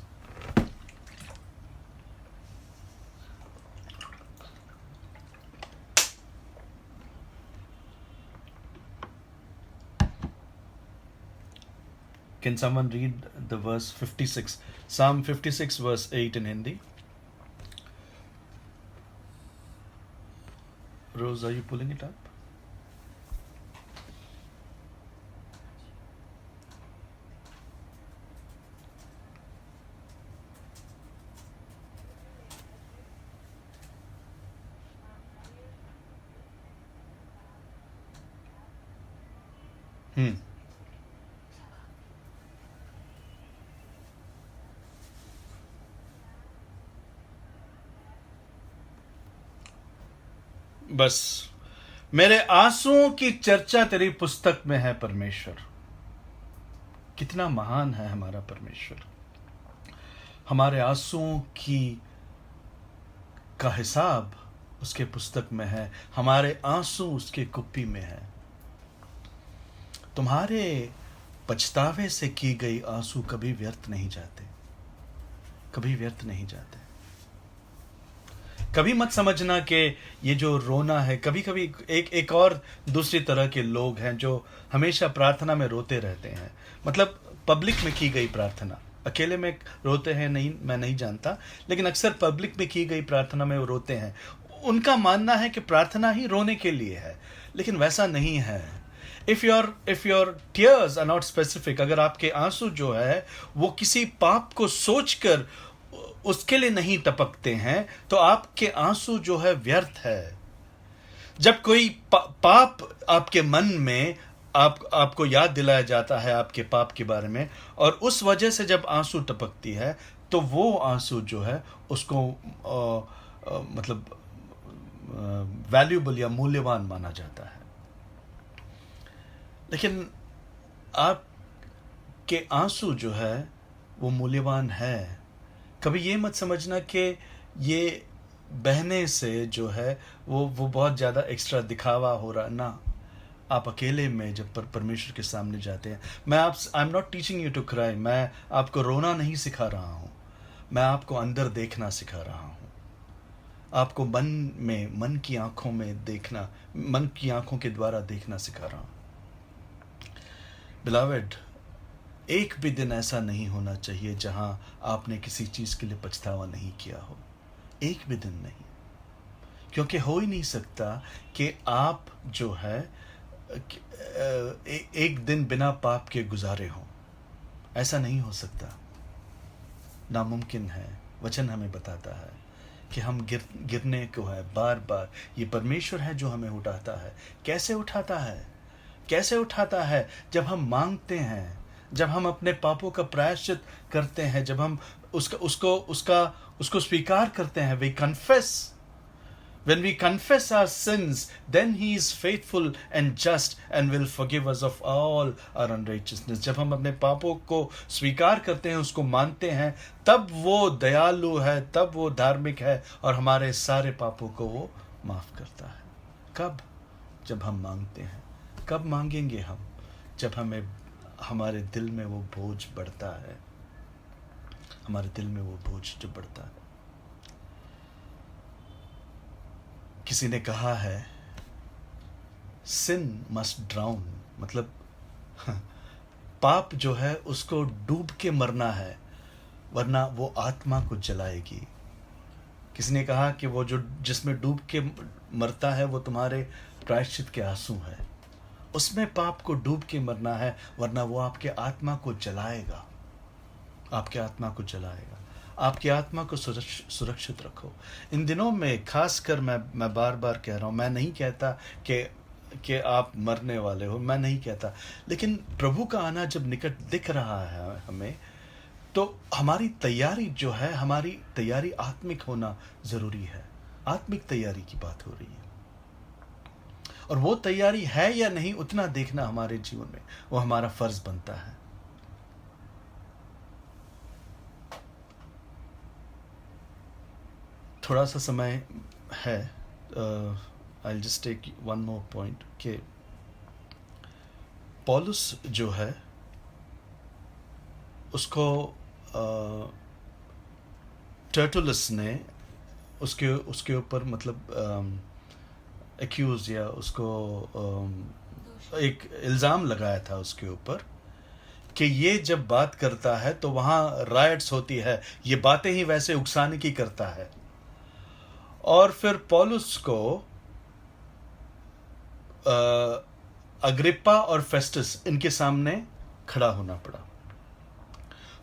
S1: Can someone read the verse 56? Psalm 56 verse 8 in Hindi. Rose, are you pulling it up? बस मेरे आंसुओं की चर्चा तेरी पुस्तक में है परमेश्वर। कितना महान है हमारा परमेश्वर। हमारे आंसुओं का हिसाब उसके पुस्तक में है, हमारे आंसू उसके कुप्पी में है। तुम्हारे पछतावे से की गई आंसू कभी व्यर्थ नहीं जाते, कभी व्यर्थ नहीं जाते। कभी मत समझना कि ये जो रोना है, कभी कभी एक और दूसरी तरह के लोग हैं जो हमेशा प्रार्थना में रोते रहते हैं। मतलब पब्लिक में की गई प्रार्थना, अकेले में रोते हैं नहीं, मैं नहीं जानता, लेकिन अक्सर पब्लिक में की गई प्रार्थना में वो रोते हैं। उनका मानना है कि प्रार्थना ही रोने के लिए है, लेकिन वैसा नहीं है। If your tears are not specific, अगर आपके आंसू जो है वो किसी पाप को सोचकर उसके लिए नहीं टपकते हैं, तो आपके आंसू जो है व्यर्थ है। जब कोई पाप आपके मन में आपको याद दिलाया जाता है आपके पाप के बारे में, और उस वजह से जब आंसू टपकती है तो वो आंसू जो है उसको मतलब वैल्यूबल या मूल्यवान माना जाता है। लेकिन आपके आंसू जो है वो मूल्यवान है। कभी ये मत समझना कि ये बहने से जो है वो बहुत ज़्यादा एक्स्ट्रा दिखावा हो रहा ना। आप अकेले में जब परमेश्वर के सामने जाते हैं, I am not teaching you to cry, मैं आपको रोना नहीं सिखा रहा हूँ, मैं आपको अंदर देखना सिखा रहा हूँ, आपको मन की आंखों में देखना, मन की आंखों के द्वारा देखना सिखा रहा हूँ। बिलॉवेड, एक भी दिन ऐसा नहीं होना चाहिए जहां आपने किसी चीज के लिए पछतावा नहीं किया हो, एक भी दिन नहीं। क्योंकि हो ही नहीं सकता कि आप जो है एक दिन बिना पाप के गुजारे हो, ऐसा नहीं हो सकता, नामुमकिन है। वचन हमें बताता है कि हम गिरने को है बार बार। ये परमेश्वर है जो हमें उठाता है। कैसे उठाता है? कैसे उठाता है? जब हम मांगते हैं, जब हम अपने पापों का प्रायश्चित करते हैं, जब हम उसको स्वीकार करते हैं। We confess, when we confess our sins, then he is faithful and just and will forgive us of all our unrighteousness. जब हम अपने पापों को स्वीकार करते हैं, उसको मानते हैं, तब वो दयालु है, तब वो धार्मिक है और हमारे सारे पापों को वो माफ करता है। कब? जब हम मांगते हैं। कब मांगेंगे हम? जब हमारे दिल में वो बोझ बढ़ता है, हमारे दिल में वो बोझ जो बढ़ता है। किसी ने कहा है sin must drown, मतलब पाप जो है उसको डूब के मरना है, वरना वो आत्मा को जलाएगी। किसी ने कहा कि वो जो जिसमें डूब के मरता है वो तुम्हारे प्रायश्चित के आंसू है। उसमें पाप को डूब के मरना है, वरना वो आपके आत्मा को जलाएगा, आपके आत्मा को जलाएगा। आपकी आत्मा को सुरक्षित रखो। इन दिनों में खासकर मैं बार बार कह रहा हूँ, मैं नहीं कहता कि आप मरने वाले हो, मैं नहीं कहता, लेकिन प्रभु का आना जब निकट दिख रहा है हमें, तो हमारी तैयारी जो है, हमारी तैयारी आत्मिक होना ज़रूरी है। आत्मिक तैयारी की बात हो रही है, और वो तैयारी है या नहीं उतना देखना हमारे जीवन में वो हमारा फर्ज बनता है। थोड़ा सा समय है, I just take one more point कि पौलुस जो है उसको टर्टुलस ने उसके ऊपर मतलब एक्यूज या उसको एक इल्ज़ाम लगाया था उसके ऊपर कि ये जब बात करता है तो वहाँ राइट्स होती है, ये बातें ही वैसे उकसाने की करता है। और फिर पौलुस को अग्रिप्पा और फेस्टस इनके सामने खड़ा होना पड़ा।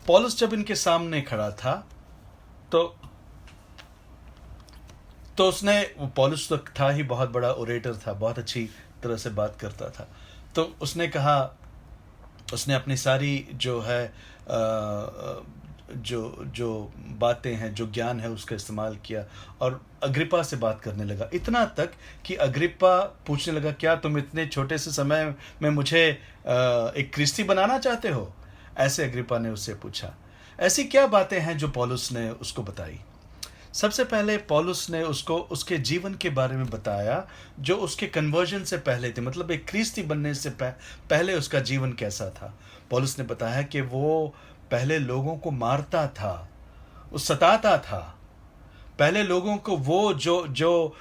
S1: पौलुस जब इनके सामने खड़ा था तो उसने, पौलुस तो था ही बहुत बड़ा ओरेटर था, बहुत अच्छी तरह से बात करता था। तो उसने कहा, उसने अपनी सारी जो है जो बातें हैं, जो ज्ञान है, उसका इस्तेमाल किया और अग्रिप्पा से बात करने लगा। इतना तक कि अग्रिप्पा पूछने लगा, क्या तुम इतने छोटे से समय में मुझे एक क्रिस्ती बनाना चाहते हो? ऐसे अग्रिप्पा ने उससे पूछा। ऐसी क्या बातें हैं जो पौलुस ने उसको बताई? सबसे पहले पौलुस ने उसको उसके जीवन के बारे में बताया, जो उसके कन्वर्जन से पहले थे, मतलब एक क्रिस्ती बनने से पहले उसका जीवन कैसा था। पौलुस ने बताया कि वो पहले लोगों को मारता था, वो सताता था। पहले लोगों को वो जो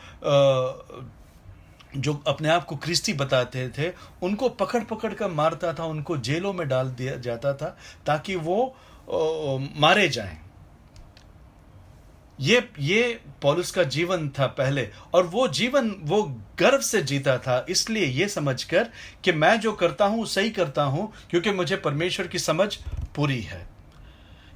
S1: अपने आप को क्रिस्ती बताते थे, उनको पकड़ पकड़ कर मारता था, उनको जेलों में डाल दिया जाता था ताकि वो मारे जाएं। ये पौलुस का जीवन था पहले, और वो जीवन वो गर्व से जीता था, इसलिए ये समझकर कि मैं जो करता हूं सही करता हूं क्योंकि मुझे परमेश्वर की समझ पूरी है।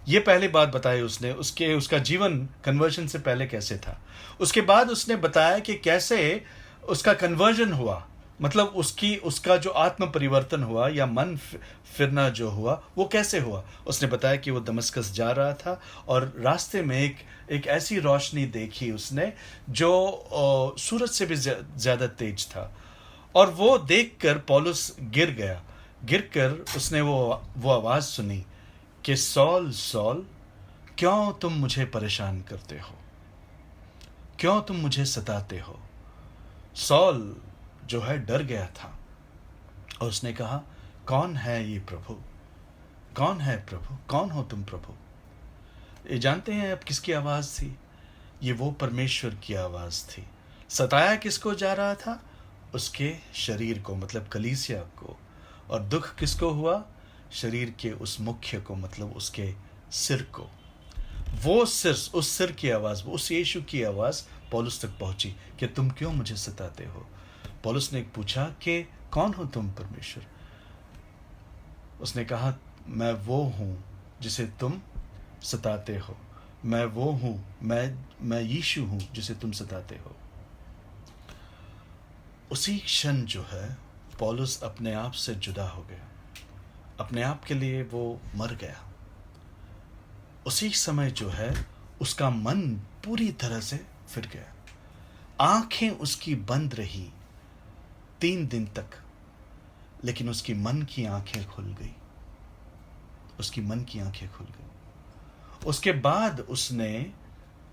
S1: ये पहली बात बताई उसने। उसका जीवन कन्वर्जन से पहले कैसे था। उसके बाद उसने बताया कि कैसे उसका कन्वर्जन हुआ, मतलब उसका जो आत्म परिवर्तन हुआ या मन फिरना जो हुआ वो कैसे हुआ। उसने बताया कि वो दमस्कस जा रहा था और रास्ते में एक ऐसी रोशनी देखी उसने जो सूरज से भी ज्यादा तेज था, और वो देखकर पौलुस गिर गया। गिरकर उसने वो आवाज सुनी कि सौल सौल, क्यों तुम मुझे परेशान करते हो, क्यों तुम मुझे सताते हो। सौल जो है डर गया था और उसने कहा, कौन है ये प्रभु, कौन है प्रभु, कौन हो तुम प्रभु। ये जानते हैं अब किसकी आवाज थी? ये वो परमेश्वर की आवाज थी। सताया किसको जा रहा था? उसके शरीर को, मतलब कलीसिया को। और दुख किसको हुआ? शरीर के उस मुख्य को, मतलब उसके सिर को। वो सिर, उस सिर की आवाज, उस यीशु की आवाज पौलुस तक पहुंची कि तुम क्यों मुझे सताते हो। पौलुस ने पूछा कि कौन हो तुम परमेश्वर। उसने कहा, मैं वो हूं जिसे तुम सताते हो, मैं वो हूं, मैं यीशु हूं जिसे तुम सताते हो। उसी क्षण जो है पौलुस अपने आप से जुदा हो गया, अपने आप के लिए वो मर गया। उसी समय जो है उसका मन पूरी तरह से फिर गया। आंखें उसकी बंद रही 3 दिन तक, लेकिन उसकी मन की आंखें खुल गई, उसकी मन की आंखें खुल गई। उसके बाद उसने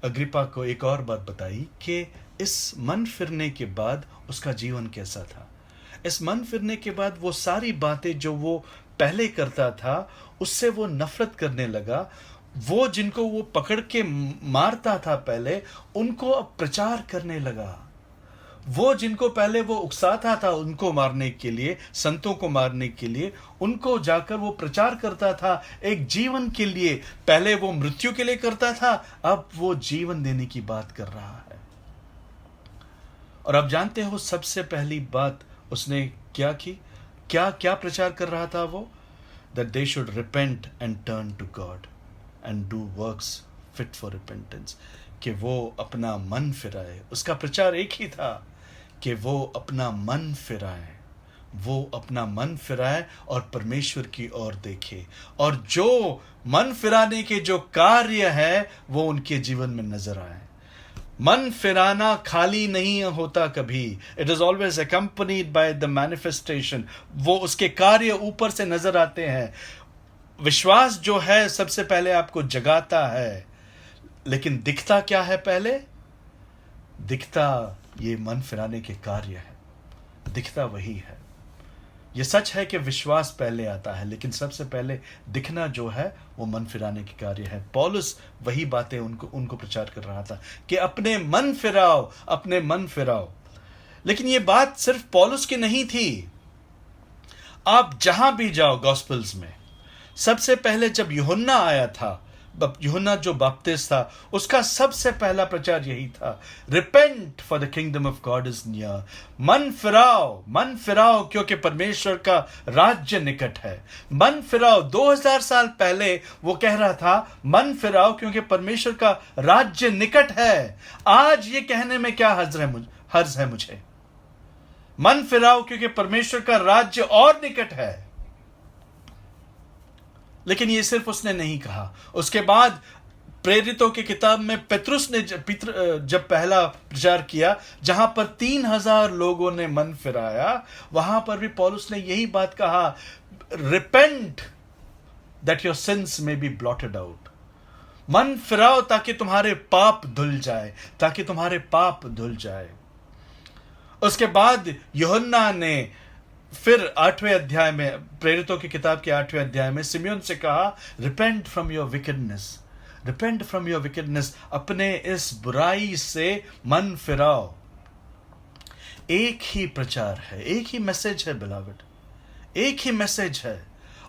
S1: अग्रिपा को एक और बात बताई कि इस मन फिरने के बाद उसका जीवन कैसा था। इस मन फिरने के बाद वो सारी बातें जो वो पहले करता था उससे वो नफरत करने लगा। वो जिनको वो पकड़ के मारता था पहले, उनको अब प्रचार करने लगा। वो जिनको पहले वो उकसाता था उनको मारने के लिए, संतों को मारने के लिए, उनको जाकर वो प्रचार करता था एक जीवन के लिए। पहले वो मृत्यु के लिए करता था, अब वो जीवन देने की बात कर रहा है। और अब जानते हो सबसे पहली बात उसने क्या की? क्या क्या प्रचार कर रहा था वो? That they should repent and turn to God and do works fit for repentance. कि वो अपना मन फिराए। उसका प्रचार एक ही था कि वो अपना मन फिराए, वो अपना मन फिराए और परमेश्वर की ओर देखे, और जो मन फिराने के जो कार्य है वो उनके जीवन में नजर आए। मन फिराना खाली नहीं होता कभी, it is always accompanied by the manifestation. वो उसके कार्य ऊपर से नजर आते हैं। विश्वास जो है सबसे पहले आपको जगाता है, लेकिन दिखता क्या है? पहले दिखता ये मन फिराने के कार्य है, दिखता वही है। ये सच है कि विश्वास पहले आता है, लेकिन सबसे पहले दिखना जो है वो मन फिराने के कार्य है। पौलुस वही बातें उनको प्रचार कर रहा था कि अपने मन फिराओ, अपने मन फिराओ। लेकिन ये बात सिर्फ पौलुस की नहीं थी। आप जहां भी जाओ गॉस्पेल्स में, सबसे पहले जब यूहन्ना आया था, यूहन्ना जो बपतिस्मा था, उसका सबसे पहला प्रचार यही था, repent for the kingdom of God is near. मन फिराओ, मन फिराओ क्योंकि परमेश्वर का राज्य निकट है। मन फिराओ 2000 साल पहले वो कह रहा था, मन फिराओ क्योंकि परमेश्वर का राज्य निकट है। आज ये कहने में क्या हर्ज है मुझे? मन फिराओ क्योंकि परमेश्वर का राज्य और निकट है। लेकिन ये सिर्फ उसने नहीं कहा। उसके बाद प्रेरितों की किताब में पेतरुस ने जब पहला प्रचार किया, जहां पर 3000 लोगों ने मन फिराया, वहां पर भी पौलुस ने यही बात कहा, repent that your sins may be blotted out. मन फिराओ ताकि तुम्हारे पाप धुल जाए, ताकि तुम्हारे पाप धुल जाए। उसके बाद यूहन्ना ने फिर 8वें अध्याय में, प्रेरितों की किताब के 8वें अध्याय में सिमियोन से कहा, repent from your wickedness, repent from your wickedness. अपने इस बुराई से मन फिराओ। एक ही प्रचार है, एक ही मैसेज है बिलावड, एक ही मैसेज है,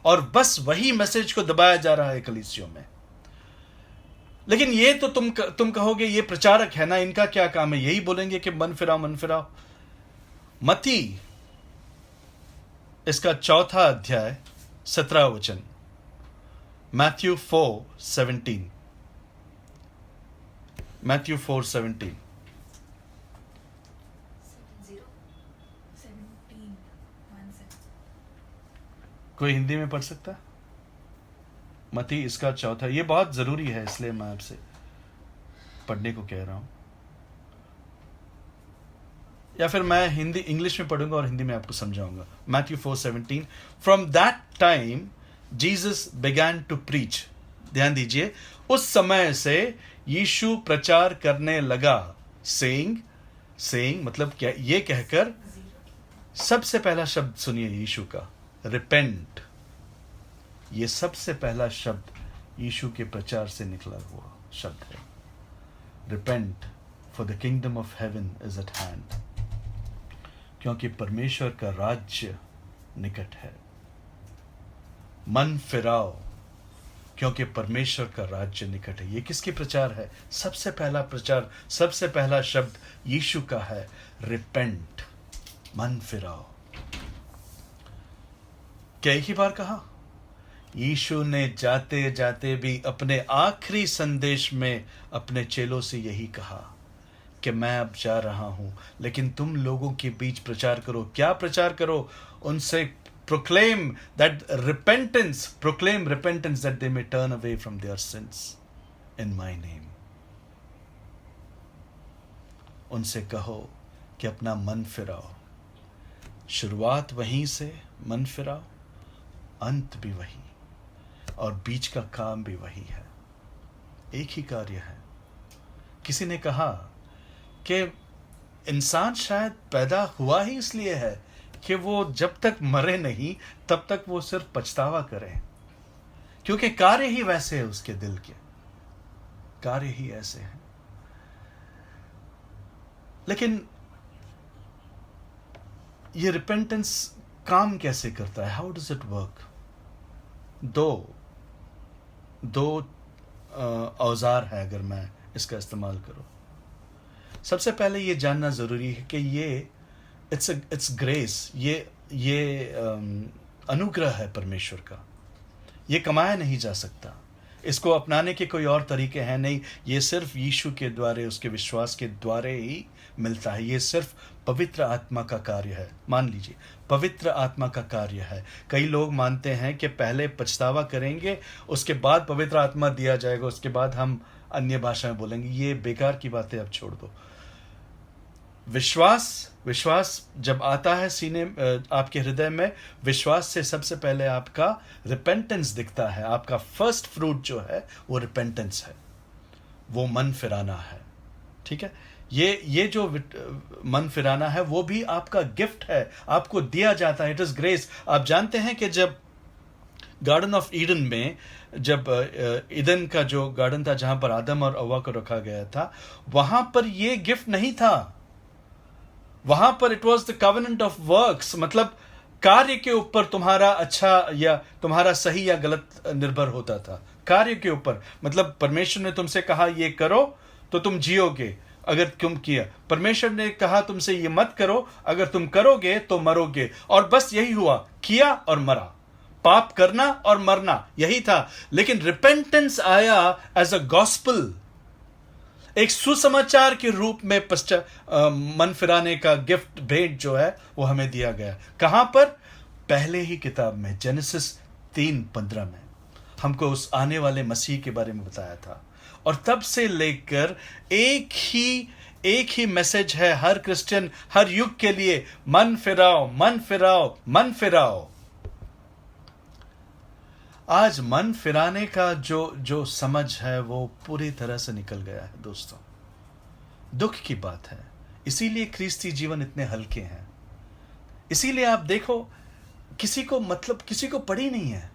S1: और बस वही मैसेज को दबाया जा रहा है कलीसियों में। लेकिन ये तो तुम कहोगे ये प्रचारक है ना, इनका क्या काम है? यही बोलेंगे कि मन फिराओ, मन फिराओ। मत्ती इसका 4 अध्याय 17 वचन, मैथ्यू 4:17, मैथ्यू 4:17। कोई हिंदी में पढ़ सकता है? मत्ती इसका चौथा, ये बहुत जरूरी है इसलिए मैं आपसे पढ़ने को कह रहा हूं, या फिर मैं हिंदी इंग्लिश में पढ़ूंगा और हिंदी में आपको समझाऊंगा। Matthew 4:17, from that time Jesus began to preach. ध्यान दीजिए, उस समय से यीशु प्रचार करने लगा, सेइंग मतलब क्या, ये कहकर, सबसे पहला शब्द सुनिए यीशु का, रिपेंट। ये सबसे पहला शब्द यीशु के प्रचार से निकला हुआ शब्द है, repent for the kingdom of heaven is eight hand. क्योंकि परमेश्वर का राज्य निकट है। मन फिराओ, क्योंकि परमेश्वर का राज्य निकट है। ये किसके प्रचार है? सबसे पहला प्रचार, सबसे पहला शब्द यीशु का है, रिपेंट, मन फिराओ। क्या एक ही बार कहा? यीशु ने जाते जाते भी अपने आखिरी संदेश में अपने चेलों से यही कहा कि मैं अब जा रहा हूं, लेकिन तुम लोगों के बीच प्रचार करो। क्या प्रचार करो? उनसे proclaim repentance that they may turn away from their sins in my name. उनसे कहो कि अपना मन फिराओ। शुरुआत वहीं से मन फिराओ, अंत भी वही, और बीच का काम भी वही है। एक ही कार्य है। किसी ने कहा कि इंसान शायद पैदा हुआ ही इसलिए है कि वो जब तक मरे नहीं तब तक वो सिर्फ पछतावा करे, क्योंकि कार्य ही वैसे है, उसके दिल के कार्य ही ऐसे हैं। लेकिन ये रिपेंटेंस काम कैसे करता है? How does it work? दो औजार है अगर मैं इसका इस्तेमाल करूं। सबसे पहले ये जानना जरूरी है कि ये इट्स ग्रेस, ये अनुग्रह है परमेश्वर का। ये कमाया नहीं जा सकता, इसको अपनाने के कोई और तरीके हैं नहीं। ये सिर्फ यीशु के द्वारे, उसके विश्वास के द्वारे ही मिलता है। ये सिर्फ पवित्र आत्मा का कार्य है। मान लीजिए पवित्र आत्मा का कार्य है। कई लोग मानते हैं कि पहले पछतावा करेंगे, उसके बाद पवित्र आत्मा दिया जाएगा, उसके बाद हम अन्य भाषाएं बोलेंगे। ये बेकार की बातें अब छोड़ दो। विश्वास जब आता है सीने, आपके हृदय में, विश्वास से सबसे पहले आपका रिपेंटेंस दिखता है। आपका फर्स्ट फ्रूट जो है वो रिपेंटेंस है, वो मन फिराना है। ठीक है, ये जो मन फिराना है वो भी आपका गिफ्ट है, आपको दिया जाता है। It is grace. आप जानते हैं कि जब गार्डन ऑफ ईडन में, जब ईडन का जो गार्डन था जहां पर आदम और हव्वा को रखा गया था, वहां पर ये गिफ्ट नहीं था। वहां पर it was the covenant of works, मतलब कार्य के ऊपर तुम्हारा अच्छा या तुम्हारा सही या गलत निर्भर होता था। कार्य के ऊपर, मतलब परमेश्वर ने तुमसे कहा ये करो तो तुम जियोगे अगर तुम किया। परमेश्वर ने कहा तुमसे ये मत करो, अगर तुम करोगे तो मरोगे। और बस यही हुआ, किया और मरा। पाप करना और मरना, यही था। लेकिन रिपेंटेंस आया एज अ गॉस्पल, एक सुसमाचार के रूप में मन फिराने का गिफ्ट, भेंट जो है वो हमें दिया गया। कहां पर? पहले ही किताब में, जेनेसिस 3:15 में हमको उस आने वाले मसीह के बारे में बताया था। और तब से लेकर एक ही मैसेज है हर क्रिश्चियन, हर युग के लिए, मन फिराओ, मन फिराओ, मन फिराओ। आज मन फिराने का जो समझ है वो पूरी तरह से निकल गया है दोस्तों। दुख की बात है। इसीलिए ख्रीस्ती जीवन इतने हल्के हैं। इसीलिए आप देखो, किसी को पड़ी नहीं है।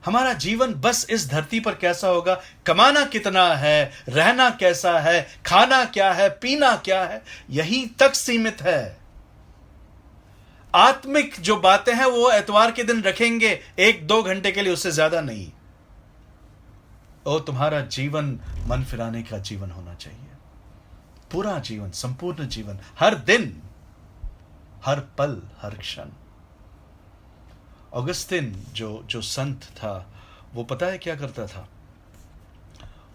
S1: हमारा जीवन बस इस धरती पर कैसा होगा, कमाना कितना है, रहना कैसा है, खाना क्या है, पीना क्या है, यहीं तक सीमित है। आत्मिक जो बातें हैं वो एतवार के दिन रखेंगे 1-2 घंटे के लिए, उससे ज्यादा नहीं। और तुम्हारा जीवन मन फिराने का जीवन होना चाहिए। पूरा जीवन, संपूर्ण जीवन, हर दिन, हर पल, हर क्षण। ऑगस्टिन जो संत था, वो पता है क्या करता था?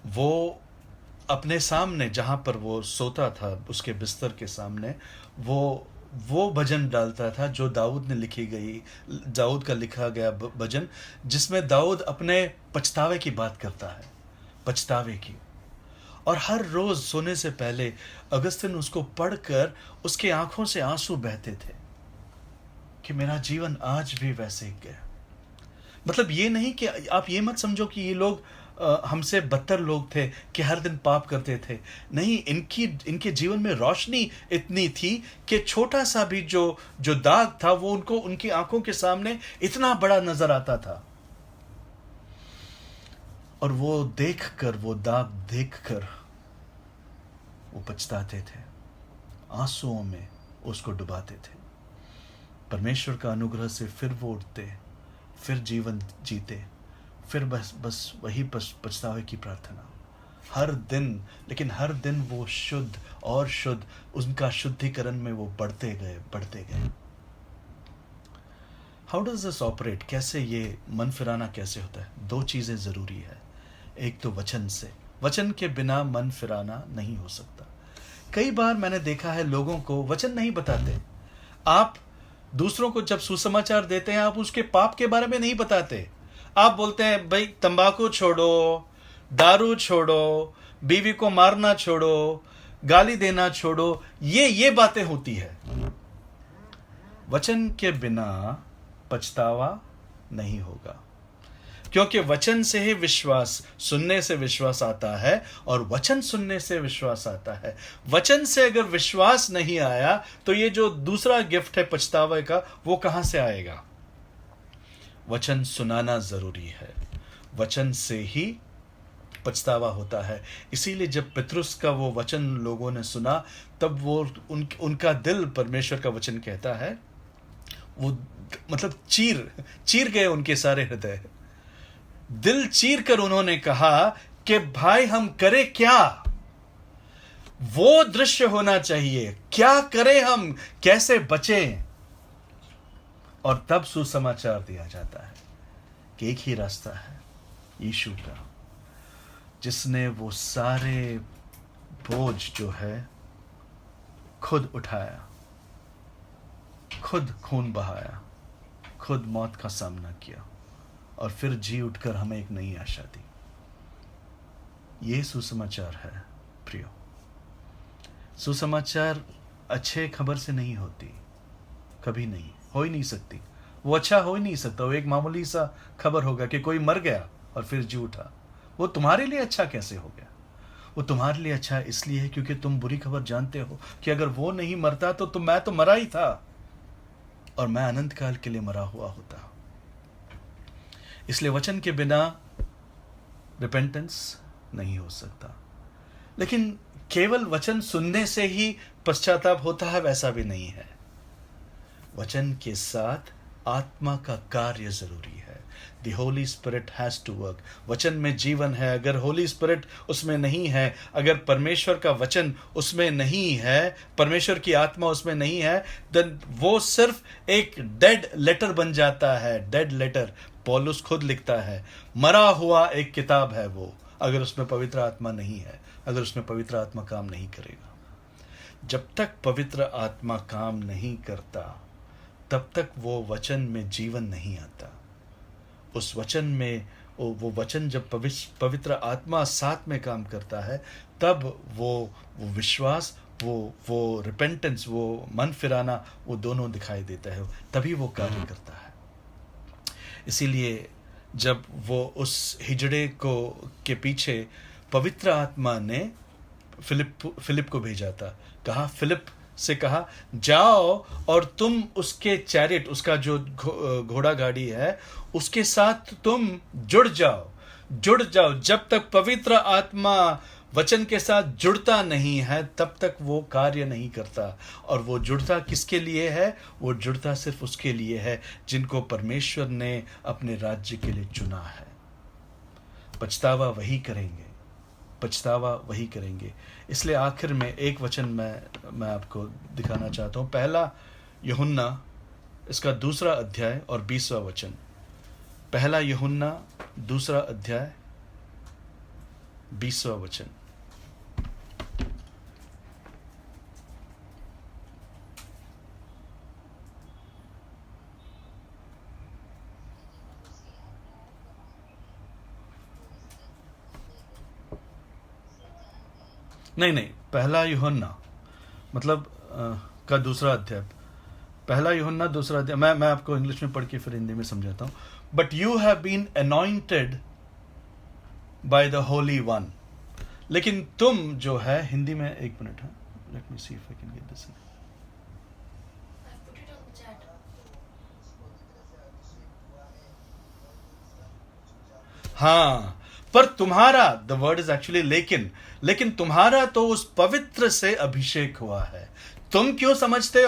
S1: वो अपने सामने, जहां पर वो सोता था, उसके बिस्तर के सामने, वो वो भजन डालता था जो दाऊद का लिखा गया भजन, जिसमें दाऊद अपने पछतावे की बात करता है, पछतावे की। और हर रोज सोने से पहले अगस्तिन उसको पढ़कर उसके आंखों से आंसू बहते थे कि मेरा जीवन आज भी वैसे ही गया। मतलब ये नहीं कि आप ये मत समझो कि ये लोग हमसे बदतर लोग थे कि हर दिन पाप करते थे। नहीं, इनके जीवन में रोशनी इतनी थी कि छोटा सा भी जो जो दाग था वो उनको उनकी आंखों के सामने इतना बड़ा नजर आता था। और वो दाग देखकर वो पछताते थे, आंसुओं में उसको डुबाते थे। परमेश्वर का अनुग्रह से फिर वो उठते, फिर जीवन जीते, फिर बस वही पछतावे की प्रार्थना हर दिन। लेकिन हर दिन वो शुद्ध और शुद्ध, उनका शुद्धिकरण में वो बढ़ते गए। How does this operate? कैसे ये मन फिराना कैसे होता है? दो चीजें जरूरी है। एक तो वचन से, वचन के बिना मन फिराना नहीं हो सकता। कई बार मैंने देखा है लोगों को वचन नहीं बताते। आप दूसरों को जब सुसमाचार देते हैं, आप उसके पाप के बारे में नहीं बताते। आप बोलते हैं भाई तंबाकू छोड़ो, दारू छोड़ो, बीवी को मारना छोड़ो, गाली देना छोड़ो, ये बातें होती है। वचन के बिना पछतावा नहीं होगा, क्योंकि वचन से ही विश्वास, सुनने से विश्वास आता है और वचन सुनने से विश्वास आता है। वचन से अगर विश्वास नहीं आया तो ये जो दूसरा गिफ्ट है पछतावे का, वो कहां से आएगा? वचन सुनाना जरूरी है, वचन से ही पछतावा होता है। इसीलिए जब पतरस का वो वचन लोगों ने सुना, तब वो उनका दिल, परमेश्वर का वचन कहता है, वो मतलब चीर गए उनके सारे हृदय। दिल चीर कर उन्होंने कहा कि भाई हम करें क्या? वो दृश्य होना चाहिए, क्या करें हम, कैसे बचें? और तब सुसमाचार दिया जाता है कि एक ही रास्ता है यीशु का, जिसने वो सारे बोझ जो है खुद उठाया, खुद खून बहाया, खुद मौत का सामना किया और फिर जी उठकर हमें एक नई आशा दी। ये सुसमाचार है प्रियो। सुसमाचार अच्छे खबर से नहीं होती, कभी नहीं, हो ही नहीं सकती। वो अच्छा हो ही नहीं सकता। वो एक मामूली सा खबर होगा कि कोई मर गया और फिर जी उठा। वो तुम्हारे लिए अच्छा कैसे हो गया? वो तुम्हारे लिए अच्छा इसलिए है क्योंकि तुम बुरी खबर जानते हो कि अगर वो नहीं मरता तो मैं तो मरा ही था और मैं अनंत काल के लिए मरा हुआ होता। इसलिए वचन के बिना रिपेंटेंस नहीं हो सकता। लेकिन केवल वचन सुनने से ही पश्चाताप होता है, वैसा भी नहीं है। वचन के साथ आत्मा का कार्य जरूरी है। The Holy Spirit has to work. वचन में जीवन है, अगर होली स्पिरिट उसमें नहीं है, अगर परमेश्वर का वचन उसमें नहीं है, परमेश्वर की आत्मा उसमें नहीं है, देन वो सिर्फ एक डेड लेटर बन जाता है। डेड लेटर पौलुस खुद लिखता है, मरा हुआ एक किताब है वो, अगर उसमें पवित्र आत्मा नहीं है, अगर उसमें पवित्र आत्मा काम नहीं करेगा। जब तक पवित्र आत्मा काम नहीं करता, तब तक वो वचन में जीवन नहीं आता। उस वचन में वो वचन जब पवित्र आत्मा साथ में काम करता है, तब वो विश्वास, वो रिपेंटेंस, वो मन फिराना, वो दोनों दिखाई देता है, तभी वो कार्य करता है। इसीलिए जब वो उस हिजड़े के पीछे पवित्र आत्मा ने फिलिप को भेजा था, फिलिप से कहा जाओ और तुम उसके चैरिट, उसका जो घोड़ा गाड़ी है, उसके साथ तुम जुड़ जाओ। जब तक पवित्र आत्मा वचन के साथ जुड़ता नहीं है, तब तक वो कार्य नहीं करता। और वो जुड़ता किसके लिए है? वो जुड़ता सिर्फ उसके लिए है जिनको परमेश्वर ने अपने राज्य के लिए चुना है। पछतावा वही करेंगे। इसलिए आखिर में एक वचन मैं आपको दिखाना चाहता हूं। पहला यूहन्ना, इसका 2 अध्याय और 20वां वचन। पहला यूहन्ना 2 अध्याय 20वां वचन। नहीं नहीं, पहला यूहन्ना मतलब का दूसरा अध्याय, पहला यूहन्ना दूसरा अध्याय। मैं आपको इंग्लिश में पढ़ के फिर हिंदी में समझाता हूँ। But you have been anointed by the Holy One. लेकिन तुम जो है, हिंदी में, एक मिनट है, let me see if I can get this. हाँ, पर तुम्हारा, द वर्ड इज एक्चुअली लेकिन तुम्हारा तो उस पवित्र से अभिषेक हुआ है। तुम क्यों समझते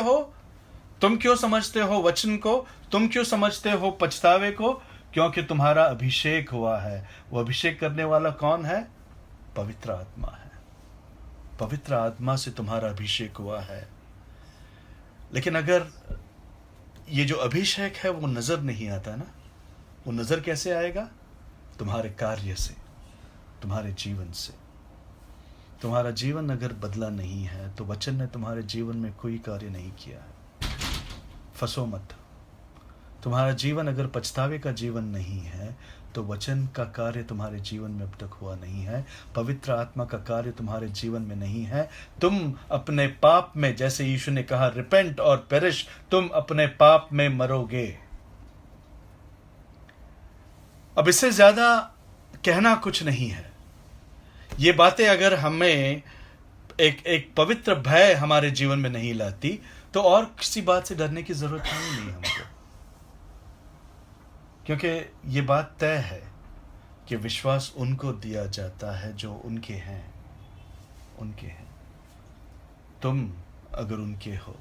S1: हो वचन को, तुम क्यों समझते हो पछतावे को? क्योंकि तुम्हारा अभिषेक हुआ है। वो अभिषेक करने वाला कौन है? पवित्र आत्मा है। पवित्र आत्मा से तुम्हारा अभिषेक हुआ है। लेकिन अगर ये जो अभिषेक है वो नजर नहीं आता ना, वो नजर कैसे आएगा? तुम्हारे कार्य से, तुम्हारे जीवन से। तुम्हारा जीवन अगर बदला नहीं है तो वचन ने तुम्हारे जीवन में कोई कार्य नहीं किया है। फंसो मत। तुम्हारा जीवन अगर पछतावे का जीवन नहीं है तो वचन का कार्य तुम्हारे जीवन में अब तक हुआ नहीं है। पवित्र आत्मा का कार्य तुम्हारे जीवन में नहीं है। तुम अपने पाप में, जैसे यीशु ने कहा, रिपेंट और पेरिश, तुम अपने पाप में मरोगे। अब इससे ज्यादा कहना कुछ नहीं है। ये बातें अगर हमें एक पवित्र भय हमारे जीवन में नहीं लाती तो और किसी बात से डरने की जरूरत नहीं हमको। क्योंकि ये बात तय है कि विश्वास उनको दिया जाता है जो उनके हैं। तुम अगर उनके हो,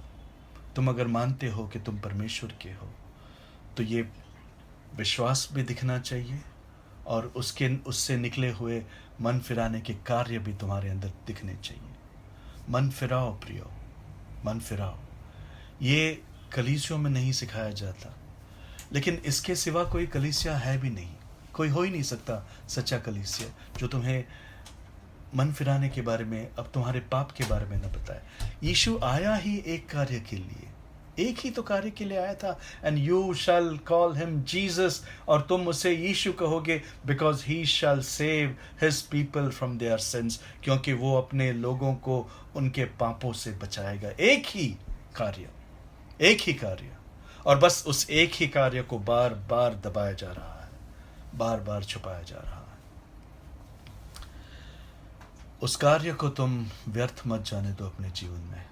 S1: तुम अगर मानते हो कि तुम परमेश्वर के हो, तो ये विश्वास भी दिखना चाहिए और उससे निकले हुए मन फिराने के कार्य भी तुम्हारे अंदर दिखने चाहिए। मन फिराओ प्रियो, मन फिराओ। ये कलीसियों में नहीं सिखाया जाता, लेकिन इसके सिवा कोई कलीसिया है भी नहीं। कोई हो ही नहीं सकता सच्चा कलीसिया जो तुम्हें मन फिराने के बारे में, अब तुम्हारे पाप के बारे में न बताए। यीशु आया ही एक कार्य के लिए, एक ही तो कार्य के लिए आया था। And you shall call him Jesus, और तुम उसे यीशु कहोगे, because he shall save his people from their sins, क्योंकि वो अपने लोगों को उनके पापों से बचाएगा। एक ही कार्य, और बस उस एक ही कार्य को बार बार दबाया जा रहा है, बार बार छुपाया जा रहा है। उस कार्य को तुम व्यर्थ मत जाने दो अपने जीवन में।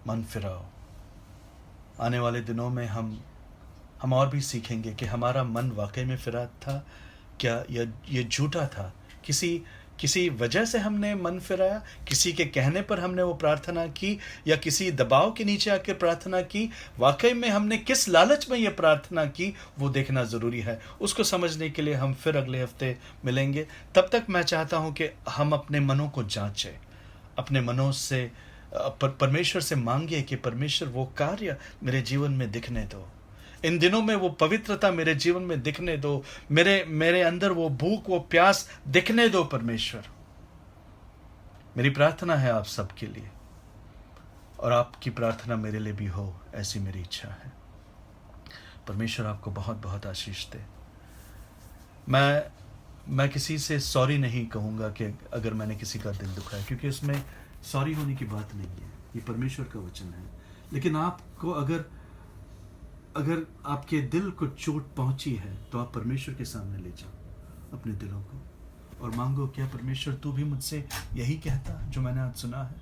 S1: मन फिराओ। आने वाले दिनों में हम और भी सीखेंगे कि हमारा मन वाकई में फिरा था क्या, या ये झूठा था। किसी वजह से हमने मन फिराया, किसी के कहने पर हमने वो प्रार्थना की, या किसी दबाव के नीचे आकर प्रार्थना की। वाकई में हमने किस लालच में ये प्रार्थना की, वो देखना ज़रूरी है। उसको समझने के लिए हम फिर अगले हफ्ते मिलेंगे। तब तक मैं चाहता हूँ कि हम अपने मनों को जांचें, अपने मनों से परमेश्वर से मांगिए कि परमेश्वर वो कार्य मेरे जीवन में दिखने दो। इन दिनों में वो पवित्रता मेरे जीवन में दिखने दो। मेरे अंदर वो भूख, वो प्यास दिखने दो परमेश्वर। मेरी प्रार्थना है आप सबके लिए, और आपकी प्रार्थना मेरे लिए भी हो, ऐसी मेरी इच्छा है। परमेश्वर आपको बहुत बहुत आशीष दे। मैं किसी से सॉरी नहीं कहूँगा कि अगर मैंने किसी का दिल दुखाया, क्योंकि उसमें सॉरी होने की बात नहीं है। ये परमेश्वर का वचन है। लेकिन आपको अगर आपके दिल को चोट पहुंची है तो आप परमेश्वर के सामने ले जाओ अपने दिलों को, और मांगो, क्या परमेश्वर तू भी मुझसे यही कहता जो मैंने आज सुना है?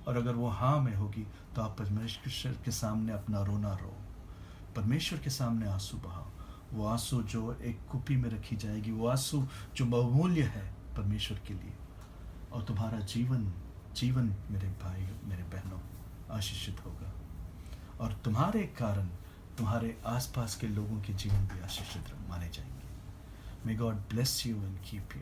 S1: और अगर वो हाँ में होगी तो आप परमेश्वर के सामने अपना रोना रो, परमेश्वर के सामने आंसू बहाओ। वो आंसू जो एक कुप्पी में रखी जाएगी, वो आंसू जो बहुमूल्य है परमेश्वर के लिए, और तुम्हारा जीवन मेरे भाई, मेरे बहनों, आशीषित होगा। और तुम्हारे कारण तुम्हारे आसपास के लोगों के जीवन भी आशीषित माने जाएंगे। May God bless you and keep you.